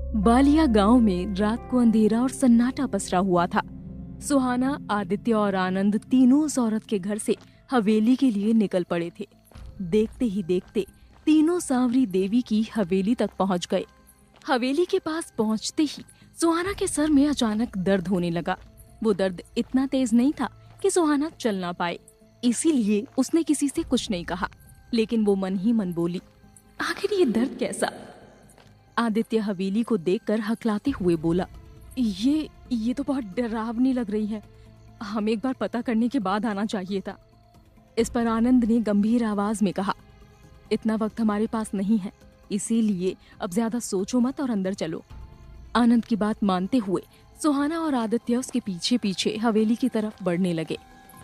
बालिया गांव में रात को अंधेरा और सन्नाटा पसरा हुआ था। सुहाना, आदित्य और आनंद तीनों उस औरत के घर से हवेली के लिए निकल पड़े थे। देखते ही देखते तीनों सांवरी देवी की हवेली तक पहुंच गए। हवेली के पास पहुंचते ही सुहाना के सर में अचानक दर्द होने लगा। वो दर्द इतना तेज नहीं था कि सुहाना चल ना पाए, इसीलिए उसने किसी से कुछ नहीं कहा, लेकिन वो मन ही मन बोली, आखिर ये दर्द कैसा। आदित्य हवेली को देखकर हकलाते हुए बोला, ये तो बहुत डरावनी लग रही है, हमें एक बार पता करने के बाद आना चाहिए था। इस पर आनंद ने गंभीर आवाज में कहा, इतना वक्त हमारे पास नहीं है, इसीलिए अब ज्यादा सोचो मत और अंदर चलो। आनंद की बात मानते हुए सुहाना और आदित्य उसके पीछे पीछे हवेली की तरफ बढ़ने लगे।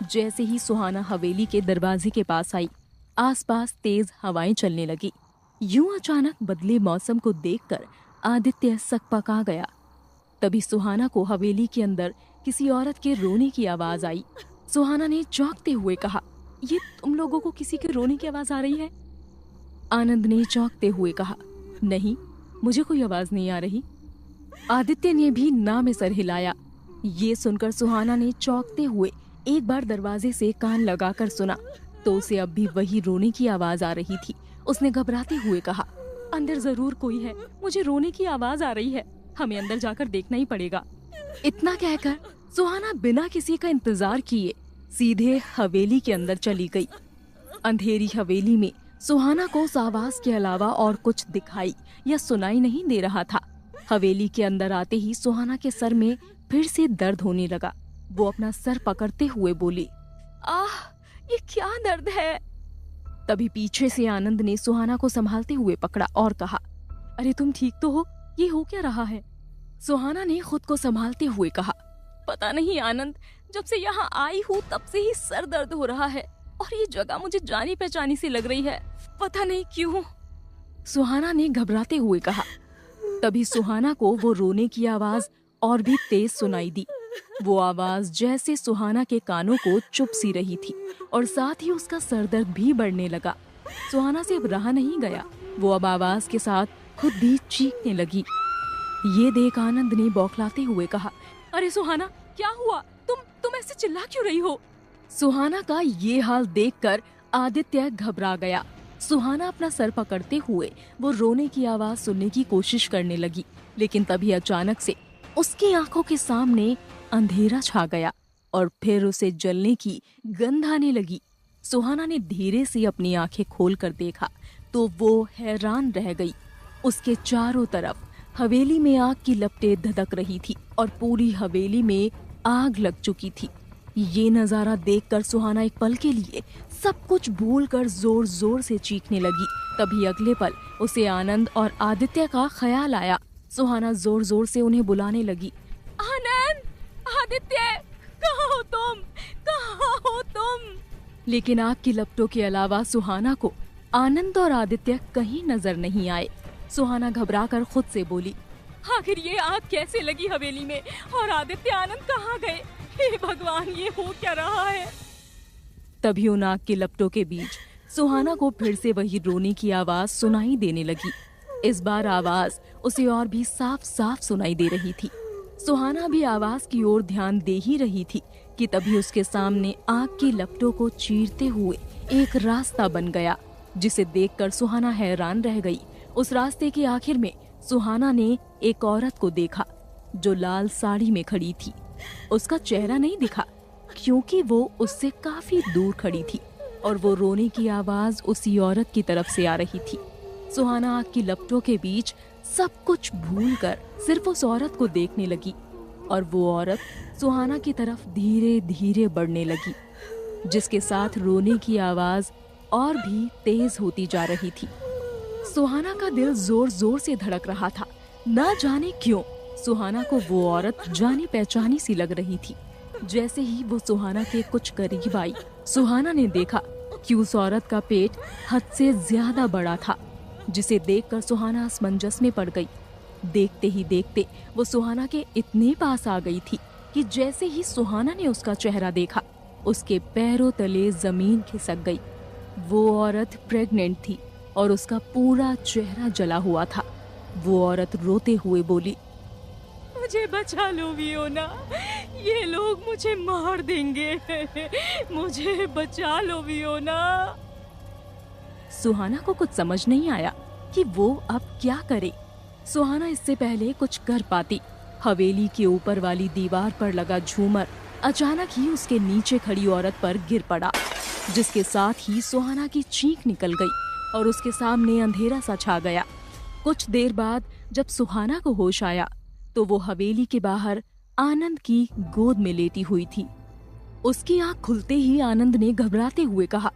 जैसे ही सुहाना हवेली के दरवाजे के पास आई, आसपास तेज हवाएं चलने लगी। यूं अचानक बदले मौसम को देखकर आदित्य सकपका गया। तभी सुहाना को हवेली के अंदर किसी औरत के रोने की आवाज आई। सुहाना ने चौंकते हुए कहा, ये तुम लोगों को किसी के रोने की आवाज आ रही है? आनंद ने चौंकते हुए कहा, नहीं, मुझे कोई आवाज नहीं आ रही। आदित्य ने भी ना में सर हिलाया। ये सुनकर सुहाना ने चौंकते हुए एक बार दरवाजे से कान लगाकर सुना तो उसे अब भी वही रोने की आवाज आ रही थी। उसने घबराते हुए कहा, अंदर जरूर कोई है, मुझे रोने की आवाज आ रही है, हमें अंदर जाकर देखना ही पड़ेगा। इतना कहकर सुहाना बिना किसी का इंतजार किए सीधे हवेली के अंदर चली गई। अंधेरी हवेली में सुहाना को उस आवाज के अलावा और कुछ दिखाई या सुनाई नहीं दे रहा था। हवेली के अंदर आते ही सुहाना के सर में फिर से दर्द होने लगा। वो अपना सर पकड़ते हुए बोली, आह, ये क्या दर्द है। तभी पीछे से आनंद ने सुहाना को संभालते हुए पकड़ा और कहा, अरे तुम ठीक तो हो, ये हो क्या रहा है? सुहाना ने खुद को संभालते हुए कहा, पता नहीं आनंद, जब से यहाँ आई हूँ तब से ही सर दर्द हो रहा है और ये जगह मुझे जानी पहचानी सी लग रही है, पता नहीं क्यों। सुहाना ने घबराते हुए कहा। तभी सुहाना को वो रोने की आवाज और भी तेज सुनाई दी। वो आवाज जैसे सुहाना के कानों को चुभ सी रही थी और साथ ही उसका सरदर्द भी बढ़ने लगा। सुहाना से अब रहा नहीं गया, वो अब आवाज के साथ खुद भी चीखने लगी। ये देख आनंद ने बौखलाते हुए कहा, अरे सुहाना, क्या हुआ? तुम ऐसे चिल्ला क्यों रही हो? सुहाना का ये हाल देखकर आदित्य घबरा गया। सुहाना अपना सर पकड़ते हुए वो रोने की आवाज सुनने की कोशिश करने लगी, लेकिन तभी अचानक से उसकी आंखों के सामने अंधेरा छा गया और फिर उसे जलने की गंध आने लगी। सुहाना ने धीरे से अपनी आंखें खोलकर देखा तो वो हैरान रह गई। उसके चारों तरफ हवेली में आग की लपटें धधक रही थी और पूरी हवेली में आग लग चुकी थी। ये नजारा देखकर सुहाना एक पल के लिए सब कुछ भूलकर जोर जोर से चीखने लगी। तभी अगले पल उसे आनंद और आदित्य का ख्याल आया। सुहाना जोर जोर से उन्हें बुलाने लगी, आनंद, आदित्य, कहाँ हो तुम? कहाँ हो तुम? लेकिन आग की लपटों के अलावा सुहाना को आनंद और आदित्य कहीं नजर नहीं आए। सुहाना घबराकर खुद से बोली, आखिर ये आग कैसे लगी हवेली में और आदित्य, आनंद कहाँ गए? हे भगवान, ये हो क्या रहा है? तभी उन आग की लपटों के बीच सुहाना को फिर से वही रोने की आवाज सुनाई देने लगी। इस बार आवाज उसे और भी साफ साफ सुनाई दे रही थी। सुहाना भी आवाज की ओर ध्यान दे ही रही थी कि तभी उसके सामने आग की लपटों को चीरते हुए एक रास्ता बन गया, जिसे देखकर सुहाना हैरान रह गई। उस रास्ते के आखिर में सुहाना ने एक औरत को देखा जो लाल साड़ी में खड़ी थी। उसका चेहरा नहीं दिखा क्योंकि वो उससे काफी दूर खड़ी थी और वो रोने की आवाज उसी औरत की तरफ से आ रही थी। सुहाना आग की लपटों के बीच सब कुछ भूलकर सिर्फ उस औरत को देखने लगी और वो औरत सुहाना की तरफ धीरे धीरे बढ़ने लगी, जिसके साथ रोने की आवाज और भी तेज होती जा रही थी। सुहाना का दिल जोर जोर से धड़क रहा था। ना जाने क्यों सुहाना को वो औरत जानी पहचानी सी लग रही थी। जैसे ही वो सुहाना के कुछ करीब आई, सुहाना ने देखा कि उस औरत का पेट हद से ज्यादा बड़ा था, जिसे देखकर सुहाना असमंजस में पड़ गई। देखते ही देखते वो सुहाना के इतने पास आ गई थी कि जैसे ही सुहाना ने उसका चेहरा देखा, उसके पैरों तले जमीन खिसक गई। वो औरत प्रेग्नेंट थी और उसका पूरा चेहरा जला हुआ था। वो औरत रोते हुए बोली, मुझे बचा लो वियोना, ये लोग मुझे मार देंगे। मुझे बचा लो वियोना। सुहाना को कुछ समझ नहीं आया कि वो अब क्या करे। सुहाना इससे पहले कुछ कर पाती। हवेली के ऊपर वाली दीवार पर लगा झूमर अचानक ही उसके नीचे खड़ी औरत पर गिर पड़ा, जिसके साथ ही सुहाना की चीख निकल गई और उसके सामने अंधेरा सा छा गया। कुछ देर बाद जब सुहाना को होश आया तो वो हवेली के बाहर आनंद की गोद में लेटी हुई थी। उसकी आंख खुलते ही आनंद ने घबराते हुए कहा,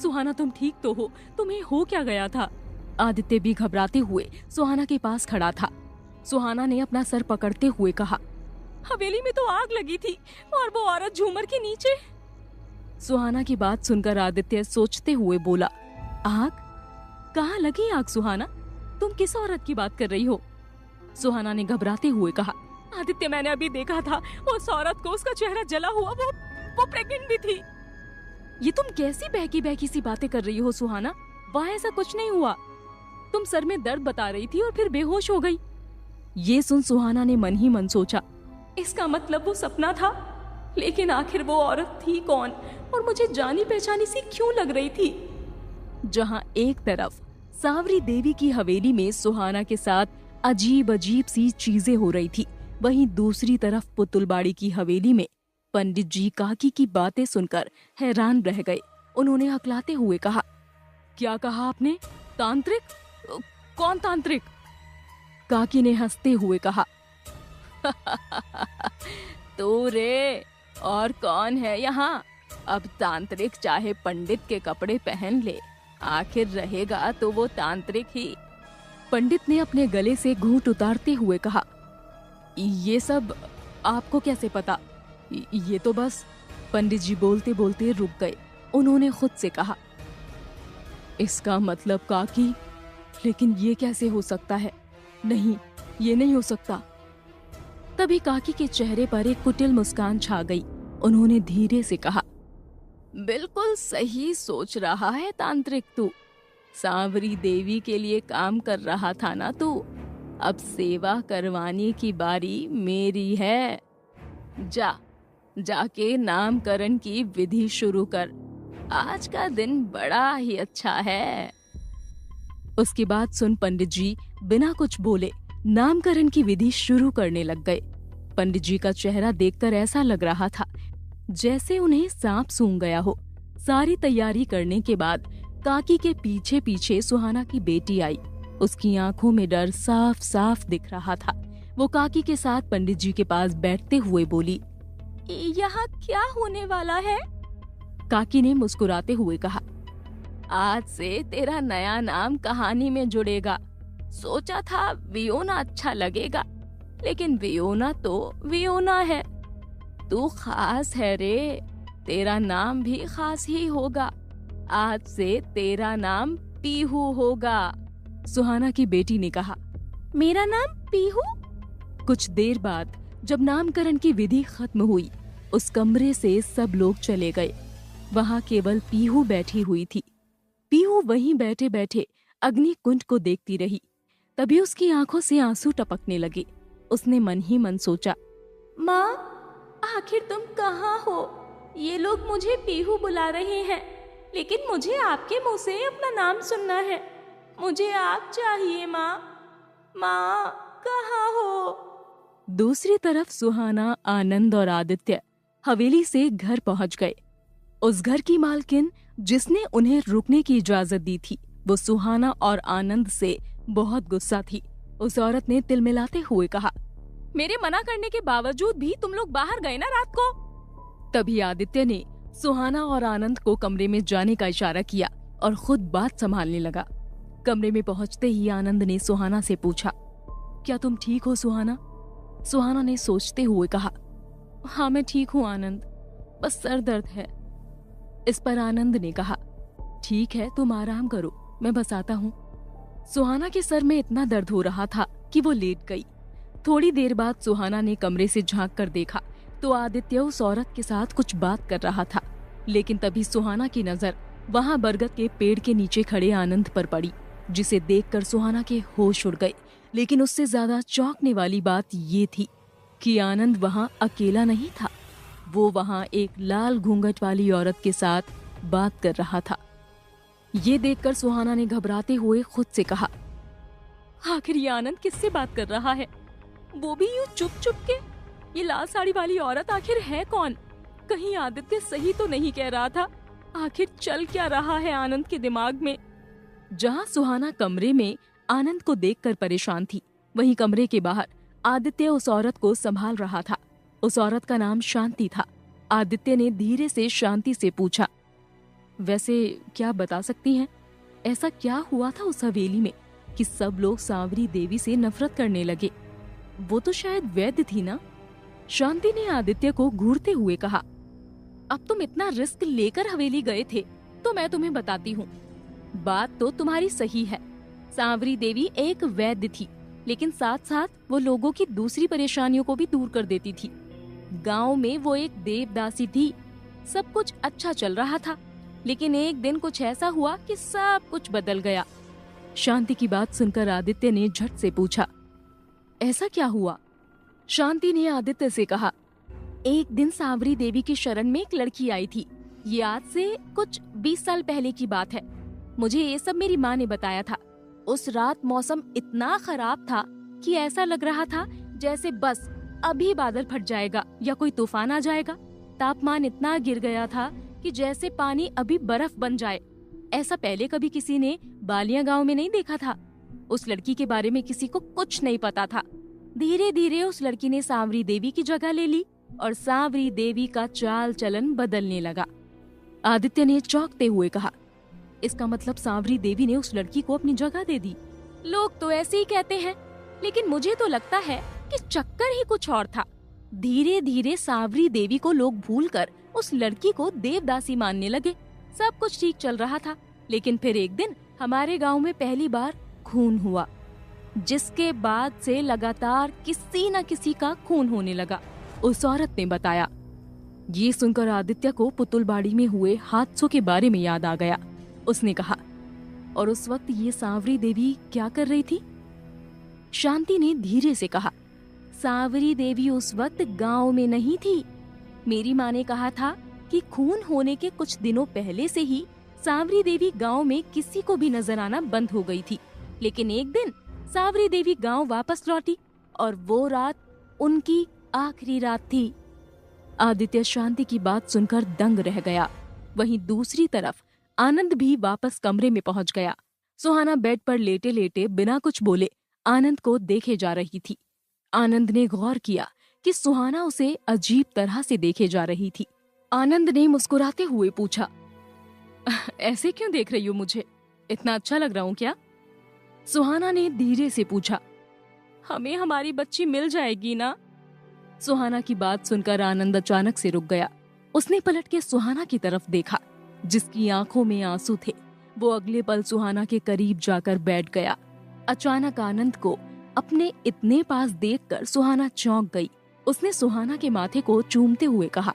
सुहाना तुम ठीक तो हो? तुम्हें हो क्या गया था? आदित्य भी घबराते हुए सुहाना के पास खड़ा था। सुहाना ने अपना सर पकड़ते हुए कहा, हवेली में तो आग लगी थी और वो औरत झूमर के नीचे। सुहाना की बात सुनकर आदित्य सोचते हुए बोला, आग? कहाँ लगी आग सुहाना? तुम किस औरत की बात कर रही हो? सुहाना ने घबराते हुए कहा, आदित्य मैंने अभी देखा था उस औरत को, उसका चेहरा जला हुआ, वो प्रेग्नेंट भी थी। ये तुम कैसी बहकी बहकी सी बातें कर रही हो सुहाना? वहाँ ऐसा कुछ नहीं हुआ। तुम सर में दर्द बता रही थी और फिर बेहोश हो गई। ये सुन सुहाना ने मन ही मन सोचा, इसका मतलब वो सपना था। लेकिन आखिर वो औरत थी कौन और मुझे जानी पहचानी सी क्यों लग रही थी? जहाँ एक तरफ सांवरी देवी की हवेली में सुहाना के साथ अजीब अजीब सी चीजें हो रही थी, वहीं दूसरी तरफ पुतुलबाड़ी की हवेली में पंडित जी काकी की बातें सुनकर हैरान रह गए। उन्होंने हकलाते हुए कहा, क्या कहा आपने? तांत्रिक? कौन तांत्रिक? काकी ने हंसते हुए कहा, तो रे, और कौन है यहाँ? अब तांत्रिक चाहे पंडित के कपड़े पहन ले, आखिर रहेगा तो वो तांत्रिक ही। पंडित ने अपने गले से घूंट उतारते हुए कहा, ये सब आपको कैसे पता? ये तो बस। पंडित जी बोलते बोलते रुक गए। उन्होंने खुद से कहा, इसका मतलब काकी, लेकिन ये कैसे हो सकता है? नहीं, ये नहीं हो सकता। तभी काकी के चेहरे पर एक कुटिल मुस्कान छा गई। उन्होंने धीरे से कहा, बिल्कुल सही सोच रहा है तांत्रिक तू। सांवरी देवी के लिए काम कर रहा था ना तू? अब सेवा करवाने की बारी मेरी है। जाके नामकरण की विधि शुरू कर। आज का दिन बड़ा ही अच्छा है। उसकी बात सुन पंडित जी बिना कुछ बोले नामकरण की विधि शुरू करने लग गए। पंडित जी का चेहरा देखकर ऐसा लग रहा था जैसे उन्हें सांप सूंघ गया हो। सारी तैयारी करने के बाद काकी के पीछे पीछे सुहाना की बेटी आई। उसकी आंखों में डर साफ साफ दिख रहा था। वो काकी के साथ पंडित जी के पास बैठते हुए बोली, यहाँ क्या होने वाला है? काकी ने मुस्कुराते हुए कहा, आज से तेरा नया नाम कहानी में जुड़ेगा। सोचा था वियोना अच्छा लगेगा, लेकिन वियोना तो वियोना है। तू खास है रे, तेरा नाम भी खास ही होगा। आज से तेरा नाम पीहू होगा। सुहाना की बेटी ने कहा, मेरा नाम पीहू? कुछ देर बाद जब नामकरण की विधि खत्म हुई, उस कमरे से सब लोग चले गए। वहाँ केवल पीहू बैठी हुई थी। पीहू वहीं बैठे बैठे अग्नि कुंड को देखती रही। तभी उसकी आंखों से आंसू टपकने लगे। उसने मन ही मन सोचा, माँ, आखिर तुम कहाँ हो? ये लोग मुझे पीहू बुला रहे हैं, लेकिन मुझे आपके मुंह से अपना नाम सुनना है। मुझे आप चाहिए माँ। माँ, कहाँ हो? दूसरी तरफ सुहाना, आनंद और आदित्य हवेली से घर पहुंच गए। उस घर की मालकिन जिसने उन्हें रुकने की इजाजत दी थी, वो सुहाना और आनंद से बहुत गुस्सा थी। उस औरत ने तिलमिलाते हुए कहा, मेरे मना करने के बावजूद भी तुम लोग बाहर गए ना रात को? तभी आदित्य ने सुहाना और आनंद को कमरे में जाने का इशारा किया और खुद बात संभालने लगा। कमरे में पहुंचते ही आनंद ने सुहाना से पूछा, क्या तुम ठीक हो सुहाना? सुहाना ने सोचते हुए कहा, हाँ मैं ठीक हूँ आनंद, बस सर दर्द है। इस पर आनंद ने कहा, ठीक है तुम आराम करो, मैं बस आता हूँ। सुहाना के सर में इतना दर्द हो रहा था कि वो लेट गई। थोड़ी देर बाद सुहाना ने कमरे से झांक कर देखा तो आदित्य उस औरत के साथ कुछ बात कर रहा था। लेकिन तभी सुहाना की नजर वहाँ बरगद के पेड़ के नीचे खड़े आनंद पर पड़ी। जिसे देखकर सुहाना के होश उड़ गए। लेकिन उससे ज्यादा चौंकने वाली बात ये थी कि आनंद वहां अकेला नहीं था। वो वहां एक लाल घूंघट वाली औरत के साथ बात कर रहा था। ये देखकर सुहाना ने घबराते हुए खुद से कहा, आखिर ये आनंद किससे बात कर रहा है? वो भी यूं चुप चुप के। ये लाल साड़ी वाली औरत आखिर है कौन? कहीं आदित्य सही तो नहीं कह रहा था? आखिर चल क्या रहा है आनंद के दिमाग में? जहां सुहाना कमरे में आनंद को देखकर परेशान थी, वहीं कमरे के बाहर आदित्य उस औरत को संभाल रहा था। उस औरत का नाम शांति था। आदित्य ने धीरे से शांति से पूछा, वैसे क्या बता सकती हैं? ऐसा क्या हुआ था उस हवेली में कि सब लोग सांवरी देवी से नफरत करने लगे? वो तो शायद वैद्य थी ना? शांति ने आदित्य को घूरते हुए कहा, अब तुम इतना रिस्क लेकर हवेली गए थे तो मैं तुम्हें बताती हूँ। बात तो तुम्हारी सही है, सांवरी देवी एक वैद्य थी, लेकिन साथ साथ वो लोगों की दूसरी परेशानियों को भी दूर कर देती थी। गांव में वो एक देवदासी थी। सब कुछ अच्छा चल रहा था, लेकिन एक दिन कुछ ऐसा हुआ कि सब कुछ बदल गया। शांति की बात सुनकर आदित्य ने झट से पूछा, ऐसा क्या हुआ? शांति ने आदित्य से कहा, एक दिन सांवरी देवी की शरण में एक लड़की आई थी। ये आज से कुछ 20 साल पहले की बात है। मुझे ये सब मेरी माँ ने बताया था। उस रात मौसम इतना खराब था कि ऐसा लग रहा था जैसे बस अभी बादल फट जाएगा या कोई तूफान आ जाएगा। तापमान इतना गिर गया था कि जैसे पानी अभी बर्फ बन जाए। ऐसा पहले कभी किसी ने बालिया गांव में नहीं देखा था। उस लड़की के बारे में किसी को कुछ नहीं पता था। धीरे धीरे उस लड़की ने सांवरी देवी की जगह ले ली और सांवरी देवी का चाल चलन बदलने लगा। आदित्य ने चौंकते हुए कहा, इसका मतलब सांवरी देवी ने उस लड़की को अपनी जगह दे दी? लोग तो ऐसे ही कहते हैं, लेकिन मुझे तो लगता है कि चक्कर ही कुछ और था। धीरे धीरे सांवरी देवी को लोग भूलकर उस लड़की को देवदासी मानने लगे। सब कुछ ठीक चल रहा था, लेकिन फिर एक दिन हमारे गांव में पहली बार खून हुआ, जिसके बाद से लगातार किसी न किसी का खून होने लगा, उस औरत ने बताया। ये सुनकर आदित्य को पुतुलबाड़ी में हुए हादसों के बारे में याद आ गया। उसने कहा, और उस वक्त ये सांवरी देवी क्या कर रही थी? शांति ने धीरे से कहा, सांवरी देवी उस वक्त गांव में नहीं थी। मेरी माँ ने कहा था कि खून होने के कुछ दिनों पहले से ही सांवरी देवी गांव में किसी को भी नजर आना बंद हो गई थी। लेकिन एक दिन सांवरी देवी गांव वापस लौटी और वो रात उनकी आखिरी रात थी। आदित्य शांति की बात सुनकर दंग रह गया। वहीं दूसरी तरफ आनंद भी वापस कमरे में पहुंच गया। सुहाना बेड पर लेटे लेटे बिना कुछ बोले आनंद को देखे जा रही थी। आनंद ने गौर किया कि सुहाना उसे अजीब तरह से देखे जा रही थी। आनंद ने मुस्कुराते हुए पूछा, ऐसे क्यों देख रही हो मुझे? इतना अच्छा लग रहा हूँ क्या? सुहाना ने धीरे से पूछा, हमें हमारी बच्ची मिल जाएगी ना? सुहाना की बात सुनकर आनंद अचानक से रुक गया। उसने पलट के सुहाना की तरफ देखा, जिसकी आंखों में आंसू थे। वो अगले पल सुहाना के करीब जाकर बैठ गया। अचानक आनंद को अपने इतने पास देखकर सुहाना चौंक गई। उसने सुहाना के माथे को चूमते हुए कहा,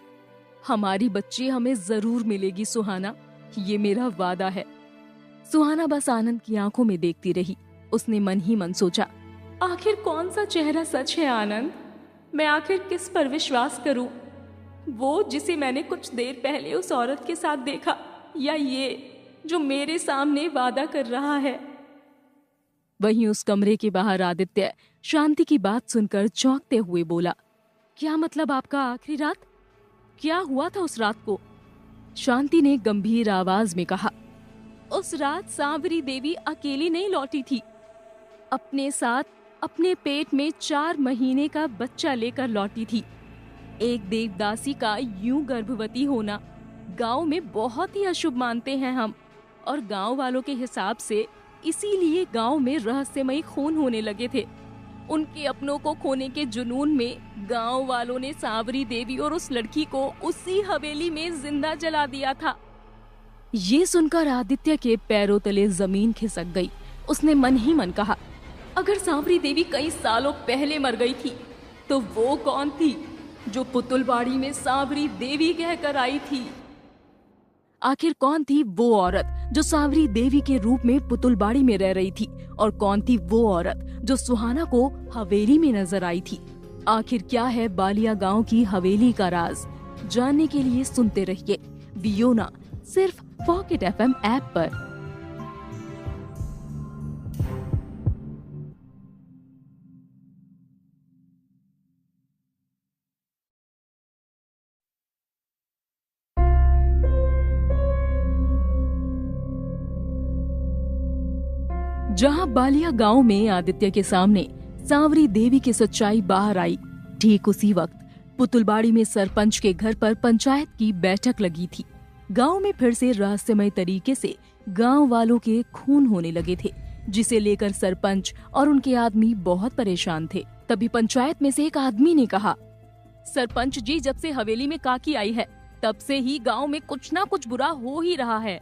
हमारी बच्ची हमें जरूर मिलेगी सुहाना, ये मेरा वादा है। सुहाना बस आनंद की आंखों में देखती रही। उसने मन ही मन सोचा, आखिर कौन सा चेहरा सच है आनंद? मैं आखिर किस पर विश्वास करूं? वो जिसे मैंने कुछ देर पहले उस औरत के साथ देखा, या ये जो मेरे सामने वादा कर रहा है? वहीं उस कमरे के बाहर आदित्य शांति की बात सुनकर चौंकते हुए बोला, क्या मतलब आपका आखिरी रात? क्या हुआ था उस रात को? शांति ने गंभीर आवाज में कहा, उस रात सांवरी देवी अकेली नहीं लौटी थी। अपने साथ अपने पेट में 4 महीने का बच्चा लेकर लौटी थी। एक देवदासी का यूं गर्भवती होना गांव में बहुत ही अशुभ मानते हैं हम, और गांव वालों के हिसाब से इसीलिए गांव में रहस्यमयी खून होने लगे थे। उनके अपनों को खोने के जुनून में गांव वालों ने सांवरी देवी और उस लड़की को उसी हवेली में जिंदा जला दिया था। ये सुनकर आदित्य के पैरों तले जमीन खिसक गई। उसने मन ही मन कहा, अगर सांवरी देवी कई सालों पहले मर गई थी तो वो कौन थी जो पुतुलबाड़ी में सांवरी देवी कहकर आई थी? आखिर कौन थी वो औरत जो सांवरी देवी के रूप में पुतुलबाड़ी में रह रही थी, और कौन थी वो औरत जो सुहाना को हवेली में नजर आई थी? आखिर क्या है बालिया गांव की हवेली का राज? जानने के लिए सुनते रहिए वियोना, सिर्फ पॉकेट एफएम ऐप पर। जहां बालिया गांव में आदित्य के सामने सांवरी देवी की सच्चाई बाहर आई, ठीक उसी वक्त पुतुलबाड़ी में सरपंच के घर पर पंचायत की बैठक लगी थी। गांव में फिर से रहस्यमय तरीके से गांव वालों के खून होने लगे थे, जिसे लेकर सरपंच और उनके आदमी बहुत परेशान थे। तभी पंचायत में से एक आदमी ने कहा, सरपंच जी, जब से हवेली में काकी आई है तब से ही गांव में कुछ ना कुछ बुरा हो ही रहा है।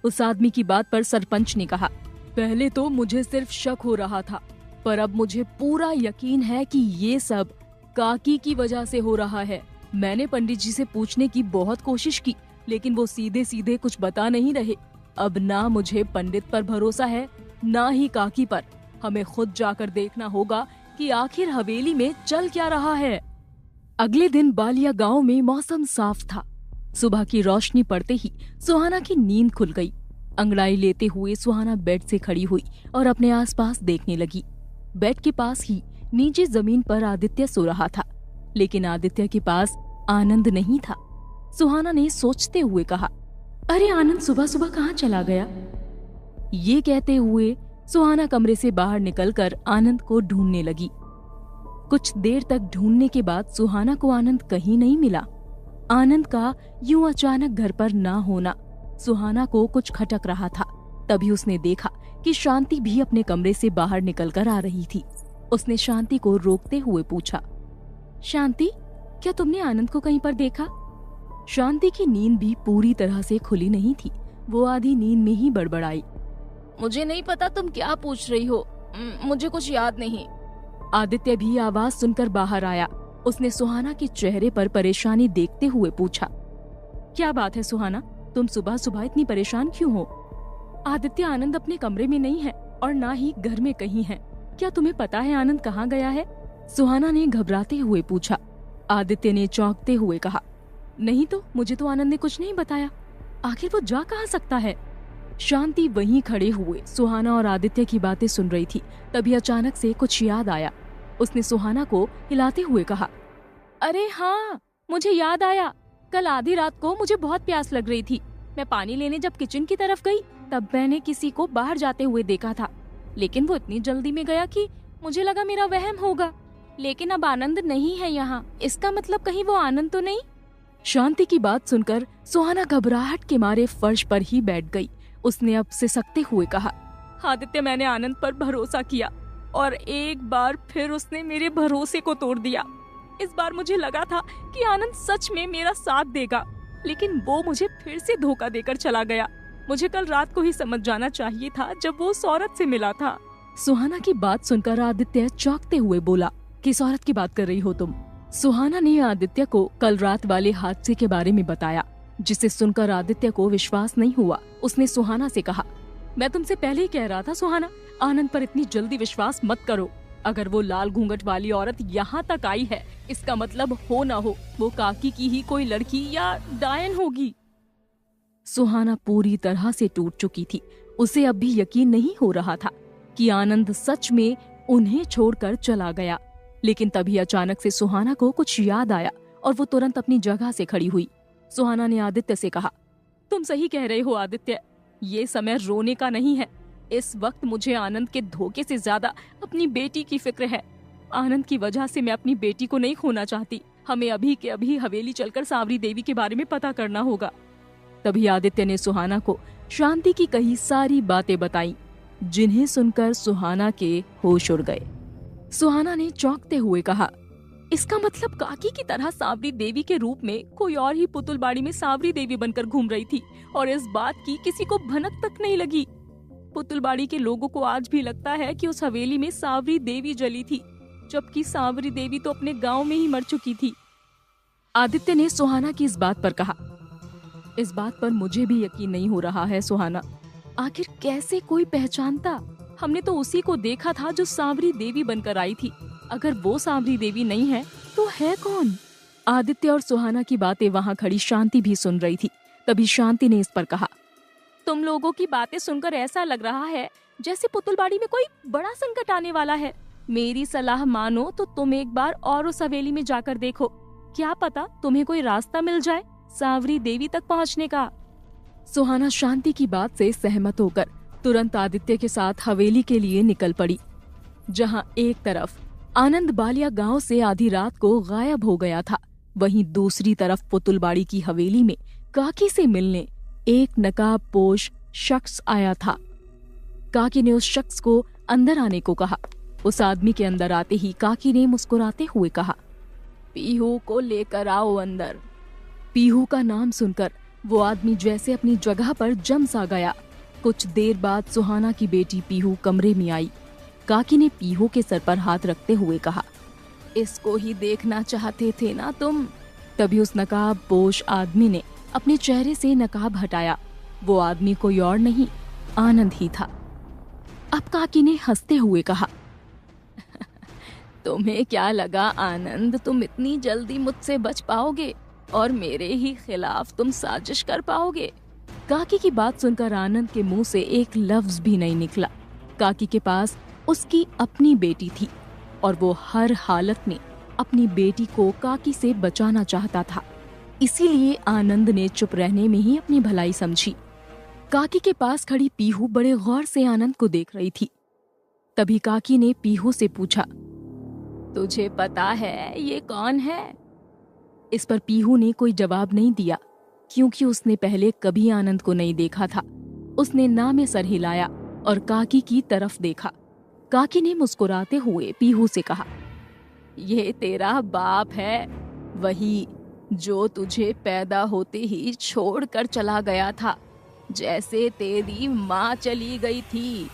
उस आदमी की बात पर सरपंच ने कहा, पहले तो मुझे सिर्फ शक हो रहा था, पर अब मुझे पूरा यकीन है कि ये सब काकी की वजह से हो रहा है। मैंने पंडित जी से पूछने की बहुत कोशिश की, लेकिन वो सीधे सीधे कुछ बता नहीं रहे। अब ना मुझे पंडित पर भरोसा है, ना ही काकी पर। हमें खुद जाकर देखना होगा कि आखिर हवेली में चल क्या रहा है। अगले दिन बालिया गांव में मौसम साफ था। सुबह की रोशनी पड़ते ही सुहाना की नींद खुल गई। अंगड़ाई लेते हुए सुहाना बेड से खड़ी हुई और अपने आसपास देखने लगी। बेड के पास ही नीचे जमीन पर आदित्य सो रहा था, लेकिन आदित्य के पास आनंद नहीं था। सुहाना ने सोचते हुए कहा, अरे आनंद सुबह सुबह कहाँ चला गया? ये कहते हुए सुहाना कमरे से बाहर निकलकर आनंद को ढूंढने लगी। कुछ देर तक ढूंढने के बाद सुहाना को आनंद कहीं नहीं मिला। आनंद का यूं अचानक घर पर ना होना सुहाना को कुछ खटक रहा था। तभी उसने देखा कि शांति भी अपने कमरे से बाहर निकलकर आ रही थी। उसने शांति को रोकते हुए पूछा, शांति, क्या तुमने आनंद को कहीं पर देखा? शांति की नींद भी पूरी तरह से खुली नहीं थी। वो आधी नींद में ही बड़बड़ाई, मुझे नहीं पता तुम क्या पूछ रही हो, मुझे कुछ याद नहीं। आदित्य भी आवाज सुनकर बाहर आया। उसने सुहाना के चेहरे पर परेशानी देखते हुए पूछा, क्या बात है सुहाना, तुम सुबह सुबह इतनी परेशान क्यों हो? आदित्य, आनंद अपने कमरे में नहीं है और ना ही घर में कहीं है। क्या तुम्हें पता है आनंद कहाँ गया है? सुहाना ने घबराते हुए पूछा। आदित्य ने चौंकते हुए कहा, नहीं तो, मुझे तो आनंद ने कुछ नहीं बताया। आखिर वो जा कहाँ सकता है? शांति वहीं खड़े हुए सुहाना और आदित्य की बातें सुन रही थी। तभी अचानक से कुछ याद आया। उसने सुहाना को हिलाते हुए कहा, अरे हाँ, मुझे याद आया। कल आधी रात को मुझे बहुत प्यास लग रही थी। मैं पानी लेने जब किचन की तरफ गई तब मैंने किसी को बाहर जाते हुए देखा था, लेकिन वो इतनी जल्दी में गया कि मुझे लगा मेरा वहम होगा। लेकिन अब आनंद नहीं है यहाँ, इसका मतलब कहीं वो आनंद तो नहीं? शांति की बात सुनकर सुहाना घबराहट के मारे फर्श पर ही बैठ गई। उसने अब सिसकते हुए कहा, आदित्य, मैंने आनंद पर भरोसा किया और एक बार फिर उसने मेरे भरोसे को तोड़ दिया। इस बार मुझे लगा था कि आनंद सच में मेरा साथ देगा, लेकिन वो मुझे फिर से धोखा देकर चला गया। मुझे कल रात को ही समझ जाना चाहिए था जब वो उस औरत से मिला था। सुहाना की बात सुनकर आदित्य चौंकते हुए बोला, किस औरत की बात कर रही हो तुम? सुहाना ने आदित्य को कल रात वाले हादसे के बारे में बताया, जिसे सुनकर आदित्य को विश्वास नहीं हुआ। उसने सुहाना से कहा, मैं तुमसे पहले ही कह रहा था सुहाना, आनंद पर इतनी जल्दी विश्वास मत करो। अगर वो लाल घूंघट वाली औरत यहाँ तक आई है, इसका मतलब हो ना हो वो काकी की ही कोई लड़की या डायन होगी। सुहाना पूरी तरह से टूट चुकी थी। उसे अब भी यकीन नहीं हो रहा था कि आनंद सच में उन्हें छोड़कर चला गया। लेकिन तभी अचानक से सुहाना को कुछ याद आया और वो तुरंत अपनी जगह से खड़ी हुई। सुहाना ने आदित्य से कहा, तुम सही कह रहे हो आदित्य, ये समय रोने का नहीं है। इस वक्त मुझे आनंद के धोखे से ज्यादा अपनी बेटी की फिक्र है। आनंद की वजह से मैं अपनी बेटी को नहीं खोना चाहती। हमें अभी के अभी हवेली चलकर सांवरी देवी के बारे में पता करना होगा। तभी आदित्य ने सुहाना को शांति की कही सारी बातें बताई, जिन्हें सुनकर सुहाना के होश उड़ गए। सुहाना ने चौंकते हुए कहा, इसका मतलब काकी की तरह सांवरी देवी के रूप में कोई और ही पुतुलबाड़ी में सांवरी देवी बनकर घूम रही थी और इस बात की किसी को भनक तक नहीं लगी। पुतुलबाड़ी के लोगों को आज भी लगता है कि उस हवेली में सांवरी देवी जली थी, जबकि सांवरी देवी तो अपने गांव में ही मर चुकी थी। आदित्य ने सुहाना की इस बात पर कहा, इस बात पर मुझे भी यकीन नहीं हो रहा है सुहाना। आखिर कैसे कोई पहचानता? हमने तो उसी को देखा था जो सांवरी देवी बनकर आई थी। अगर वो सांवरी देवी नहीं है तो है कौन? आदित्य और सुहाना की बातें वहाँ खड़ी शांति भी सुन रही थी। तभी शांति ने इस पर कहा, तुम लोगों की बातें सुनकर ऐसा लग रहा है जैसे पुतुलबाड़ी में कोई बड़ा संकट आने वाला है। मेरी सलाह मानो तो तुम एक बार और उस हवेली में जाकर देखो। क्या पता तुम्हें कोई रास्ता मिल जाए सांवरी देवी तक पहुंचने का। सुहाना शांति की बात से सहमत होकर तुरंत आदित्य के साथ हवेली के लिए निकल पड़ी, जहां एक तरफ आनंद बालिया गांव से आधी रात को गायब हो गया था, वहीं दूसरी तरफ पुतुलबाड़ी की हवेली में काकी से मिलने एक नकाबपोश शख्स आया था। काकी ने उस शख्स को अंदर आने को कहा। उस आदमी के अंदर आते ही काकी ने मुस्कुराते हुए कहा, पीहू को लेकर आओ अंदर। पीहू का नाम सुनकर वो आदमी जैसे अपनी जगह पर जम सा गया। कुछ देर बाद सुहाना की बेटी पीहू कमरे में आई। काकी ने पीहू के सर पर हाथ रखते हुए कहा, इसको ही देखना चाहते थे ना तुम? तभी उस नकाबपोश आदमी ने अपने चेहरे से नकाब हटाया। वो आदमी कोई और नहीं, आनंद ही था। अब काकी ने हंसते हुए कहा, तुम्हें क्या लगा आनंद, तुम इतनी जल्दी मुझसे बच पाओगे और मेरे ही खिलाफ तुम साजिश कर पाओगे? काकी की बात सुनकर आनंद के मुंह से एक लफ्ज भी नहीं निकला। काकी के पास उसकी अपनी बेटी थी और वो हर हालत में अपनी बेटी को काकी से बचाना चाहता था। इसीलिए आनंद ने चुप रहने में ही अपनी भलाई समझी। काकी के पास खड़ी पीहू बड़े गौर से आनंद को देख रही थी। तभी काकी ने पीहू से पूछा, तुझे पता है ये कौन है? इस पर पीहू ने कोई जवाब नहीं दिया, क्योंकि उसने पहले कभी आनंद को नहीं देखा था। उसने ना में सर हिलाया और काकी की तरफ देखा। काकी ने मुस्कुराते हुए पीहू से कहा, ये तेरा बाप है, वही जो तुझे पैदा होते ही छोड़कर चला गया था, जैसे तेरी माँ चली गई थी।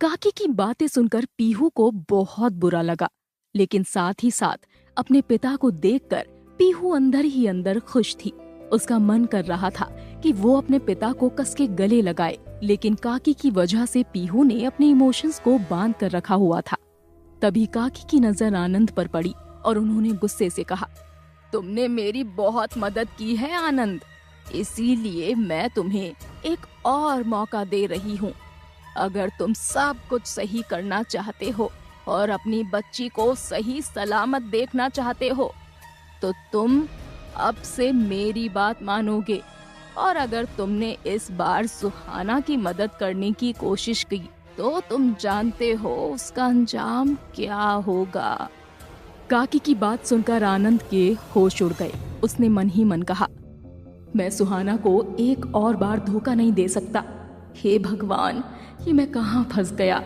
काकी की बातें सुनकर पीहू को बहुत बुरा लगा, लेकिन साथ ही साथ अपने पिता को देखकर पीहू अंदर ही अंदर खुश थी। उसका मन कर रहा था कि वो अपने पिता को कस के गले लगाए, लेकिन काकी की वजह से पीहू ने अपने इमोशंस को बांध कर रखा हुआ था। तभी काकी की नजर आनंद पर पड़ी और उन्होंने गुस्से से कहा, तुमने मेरी बहुत मदद की है आनंद, इसीलिए मैं तुम्हें एक और मौका दे रही हूँ। अगर तुम सब कुछ सही करना चाहते हो और अपनी बच्ची को सही सलामत देखना चाहते हो तो तुम अब से मेरी बात मानोगे, और अगर तुमने इस बार सुहाना की मदद करने की कोशिश की तो तुम जानते हो उसका अंजाम क्या होगा। काकी की बात सुनकर आनंद के होश उड़ गए। उसने मन ही मन कहा, मैं सुहाना को एक और बार धोखा नहीं दे सकता। हे भगवान, ये मैं कहाँ फंस गया।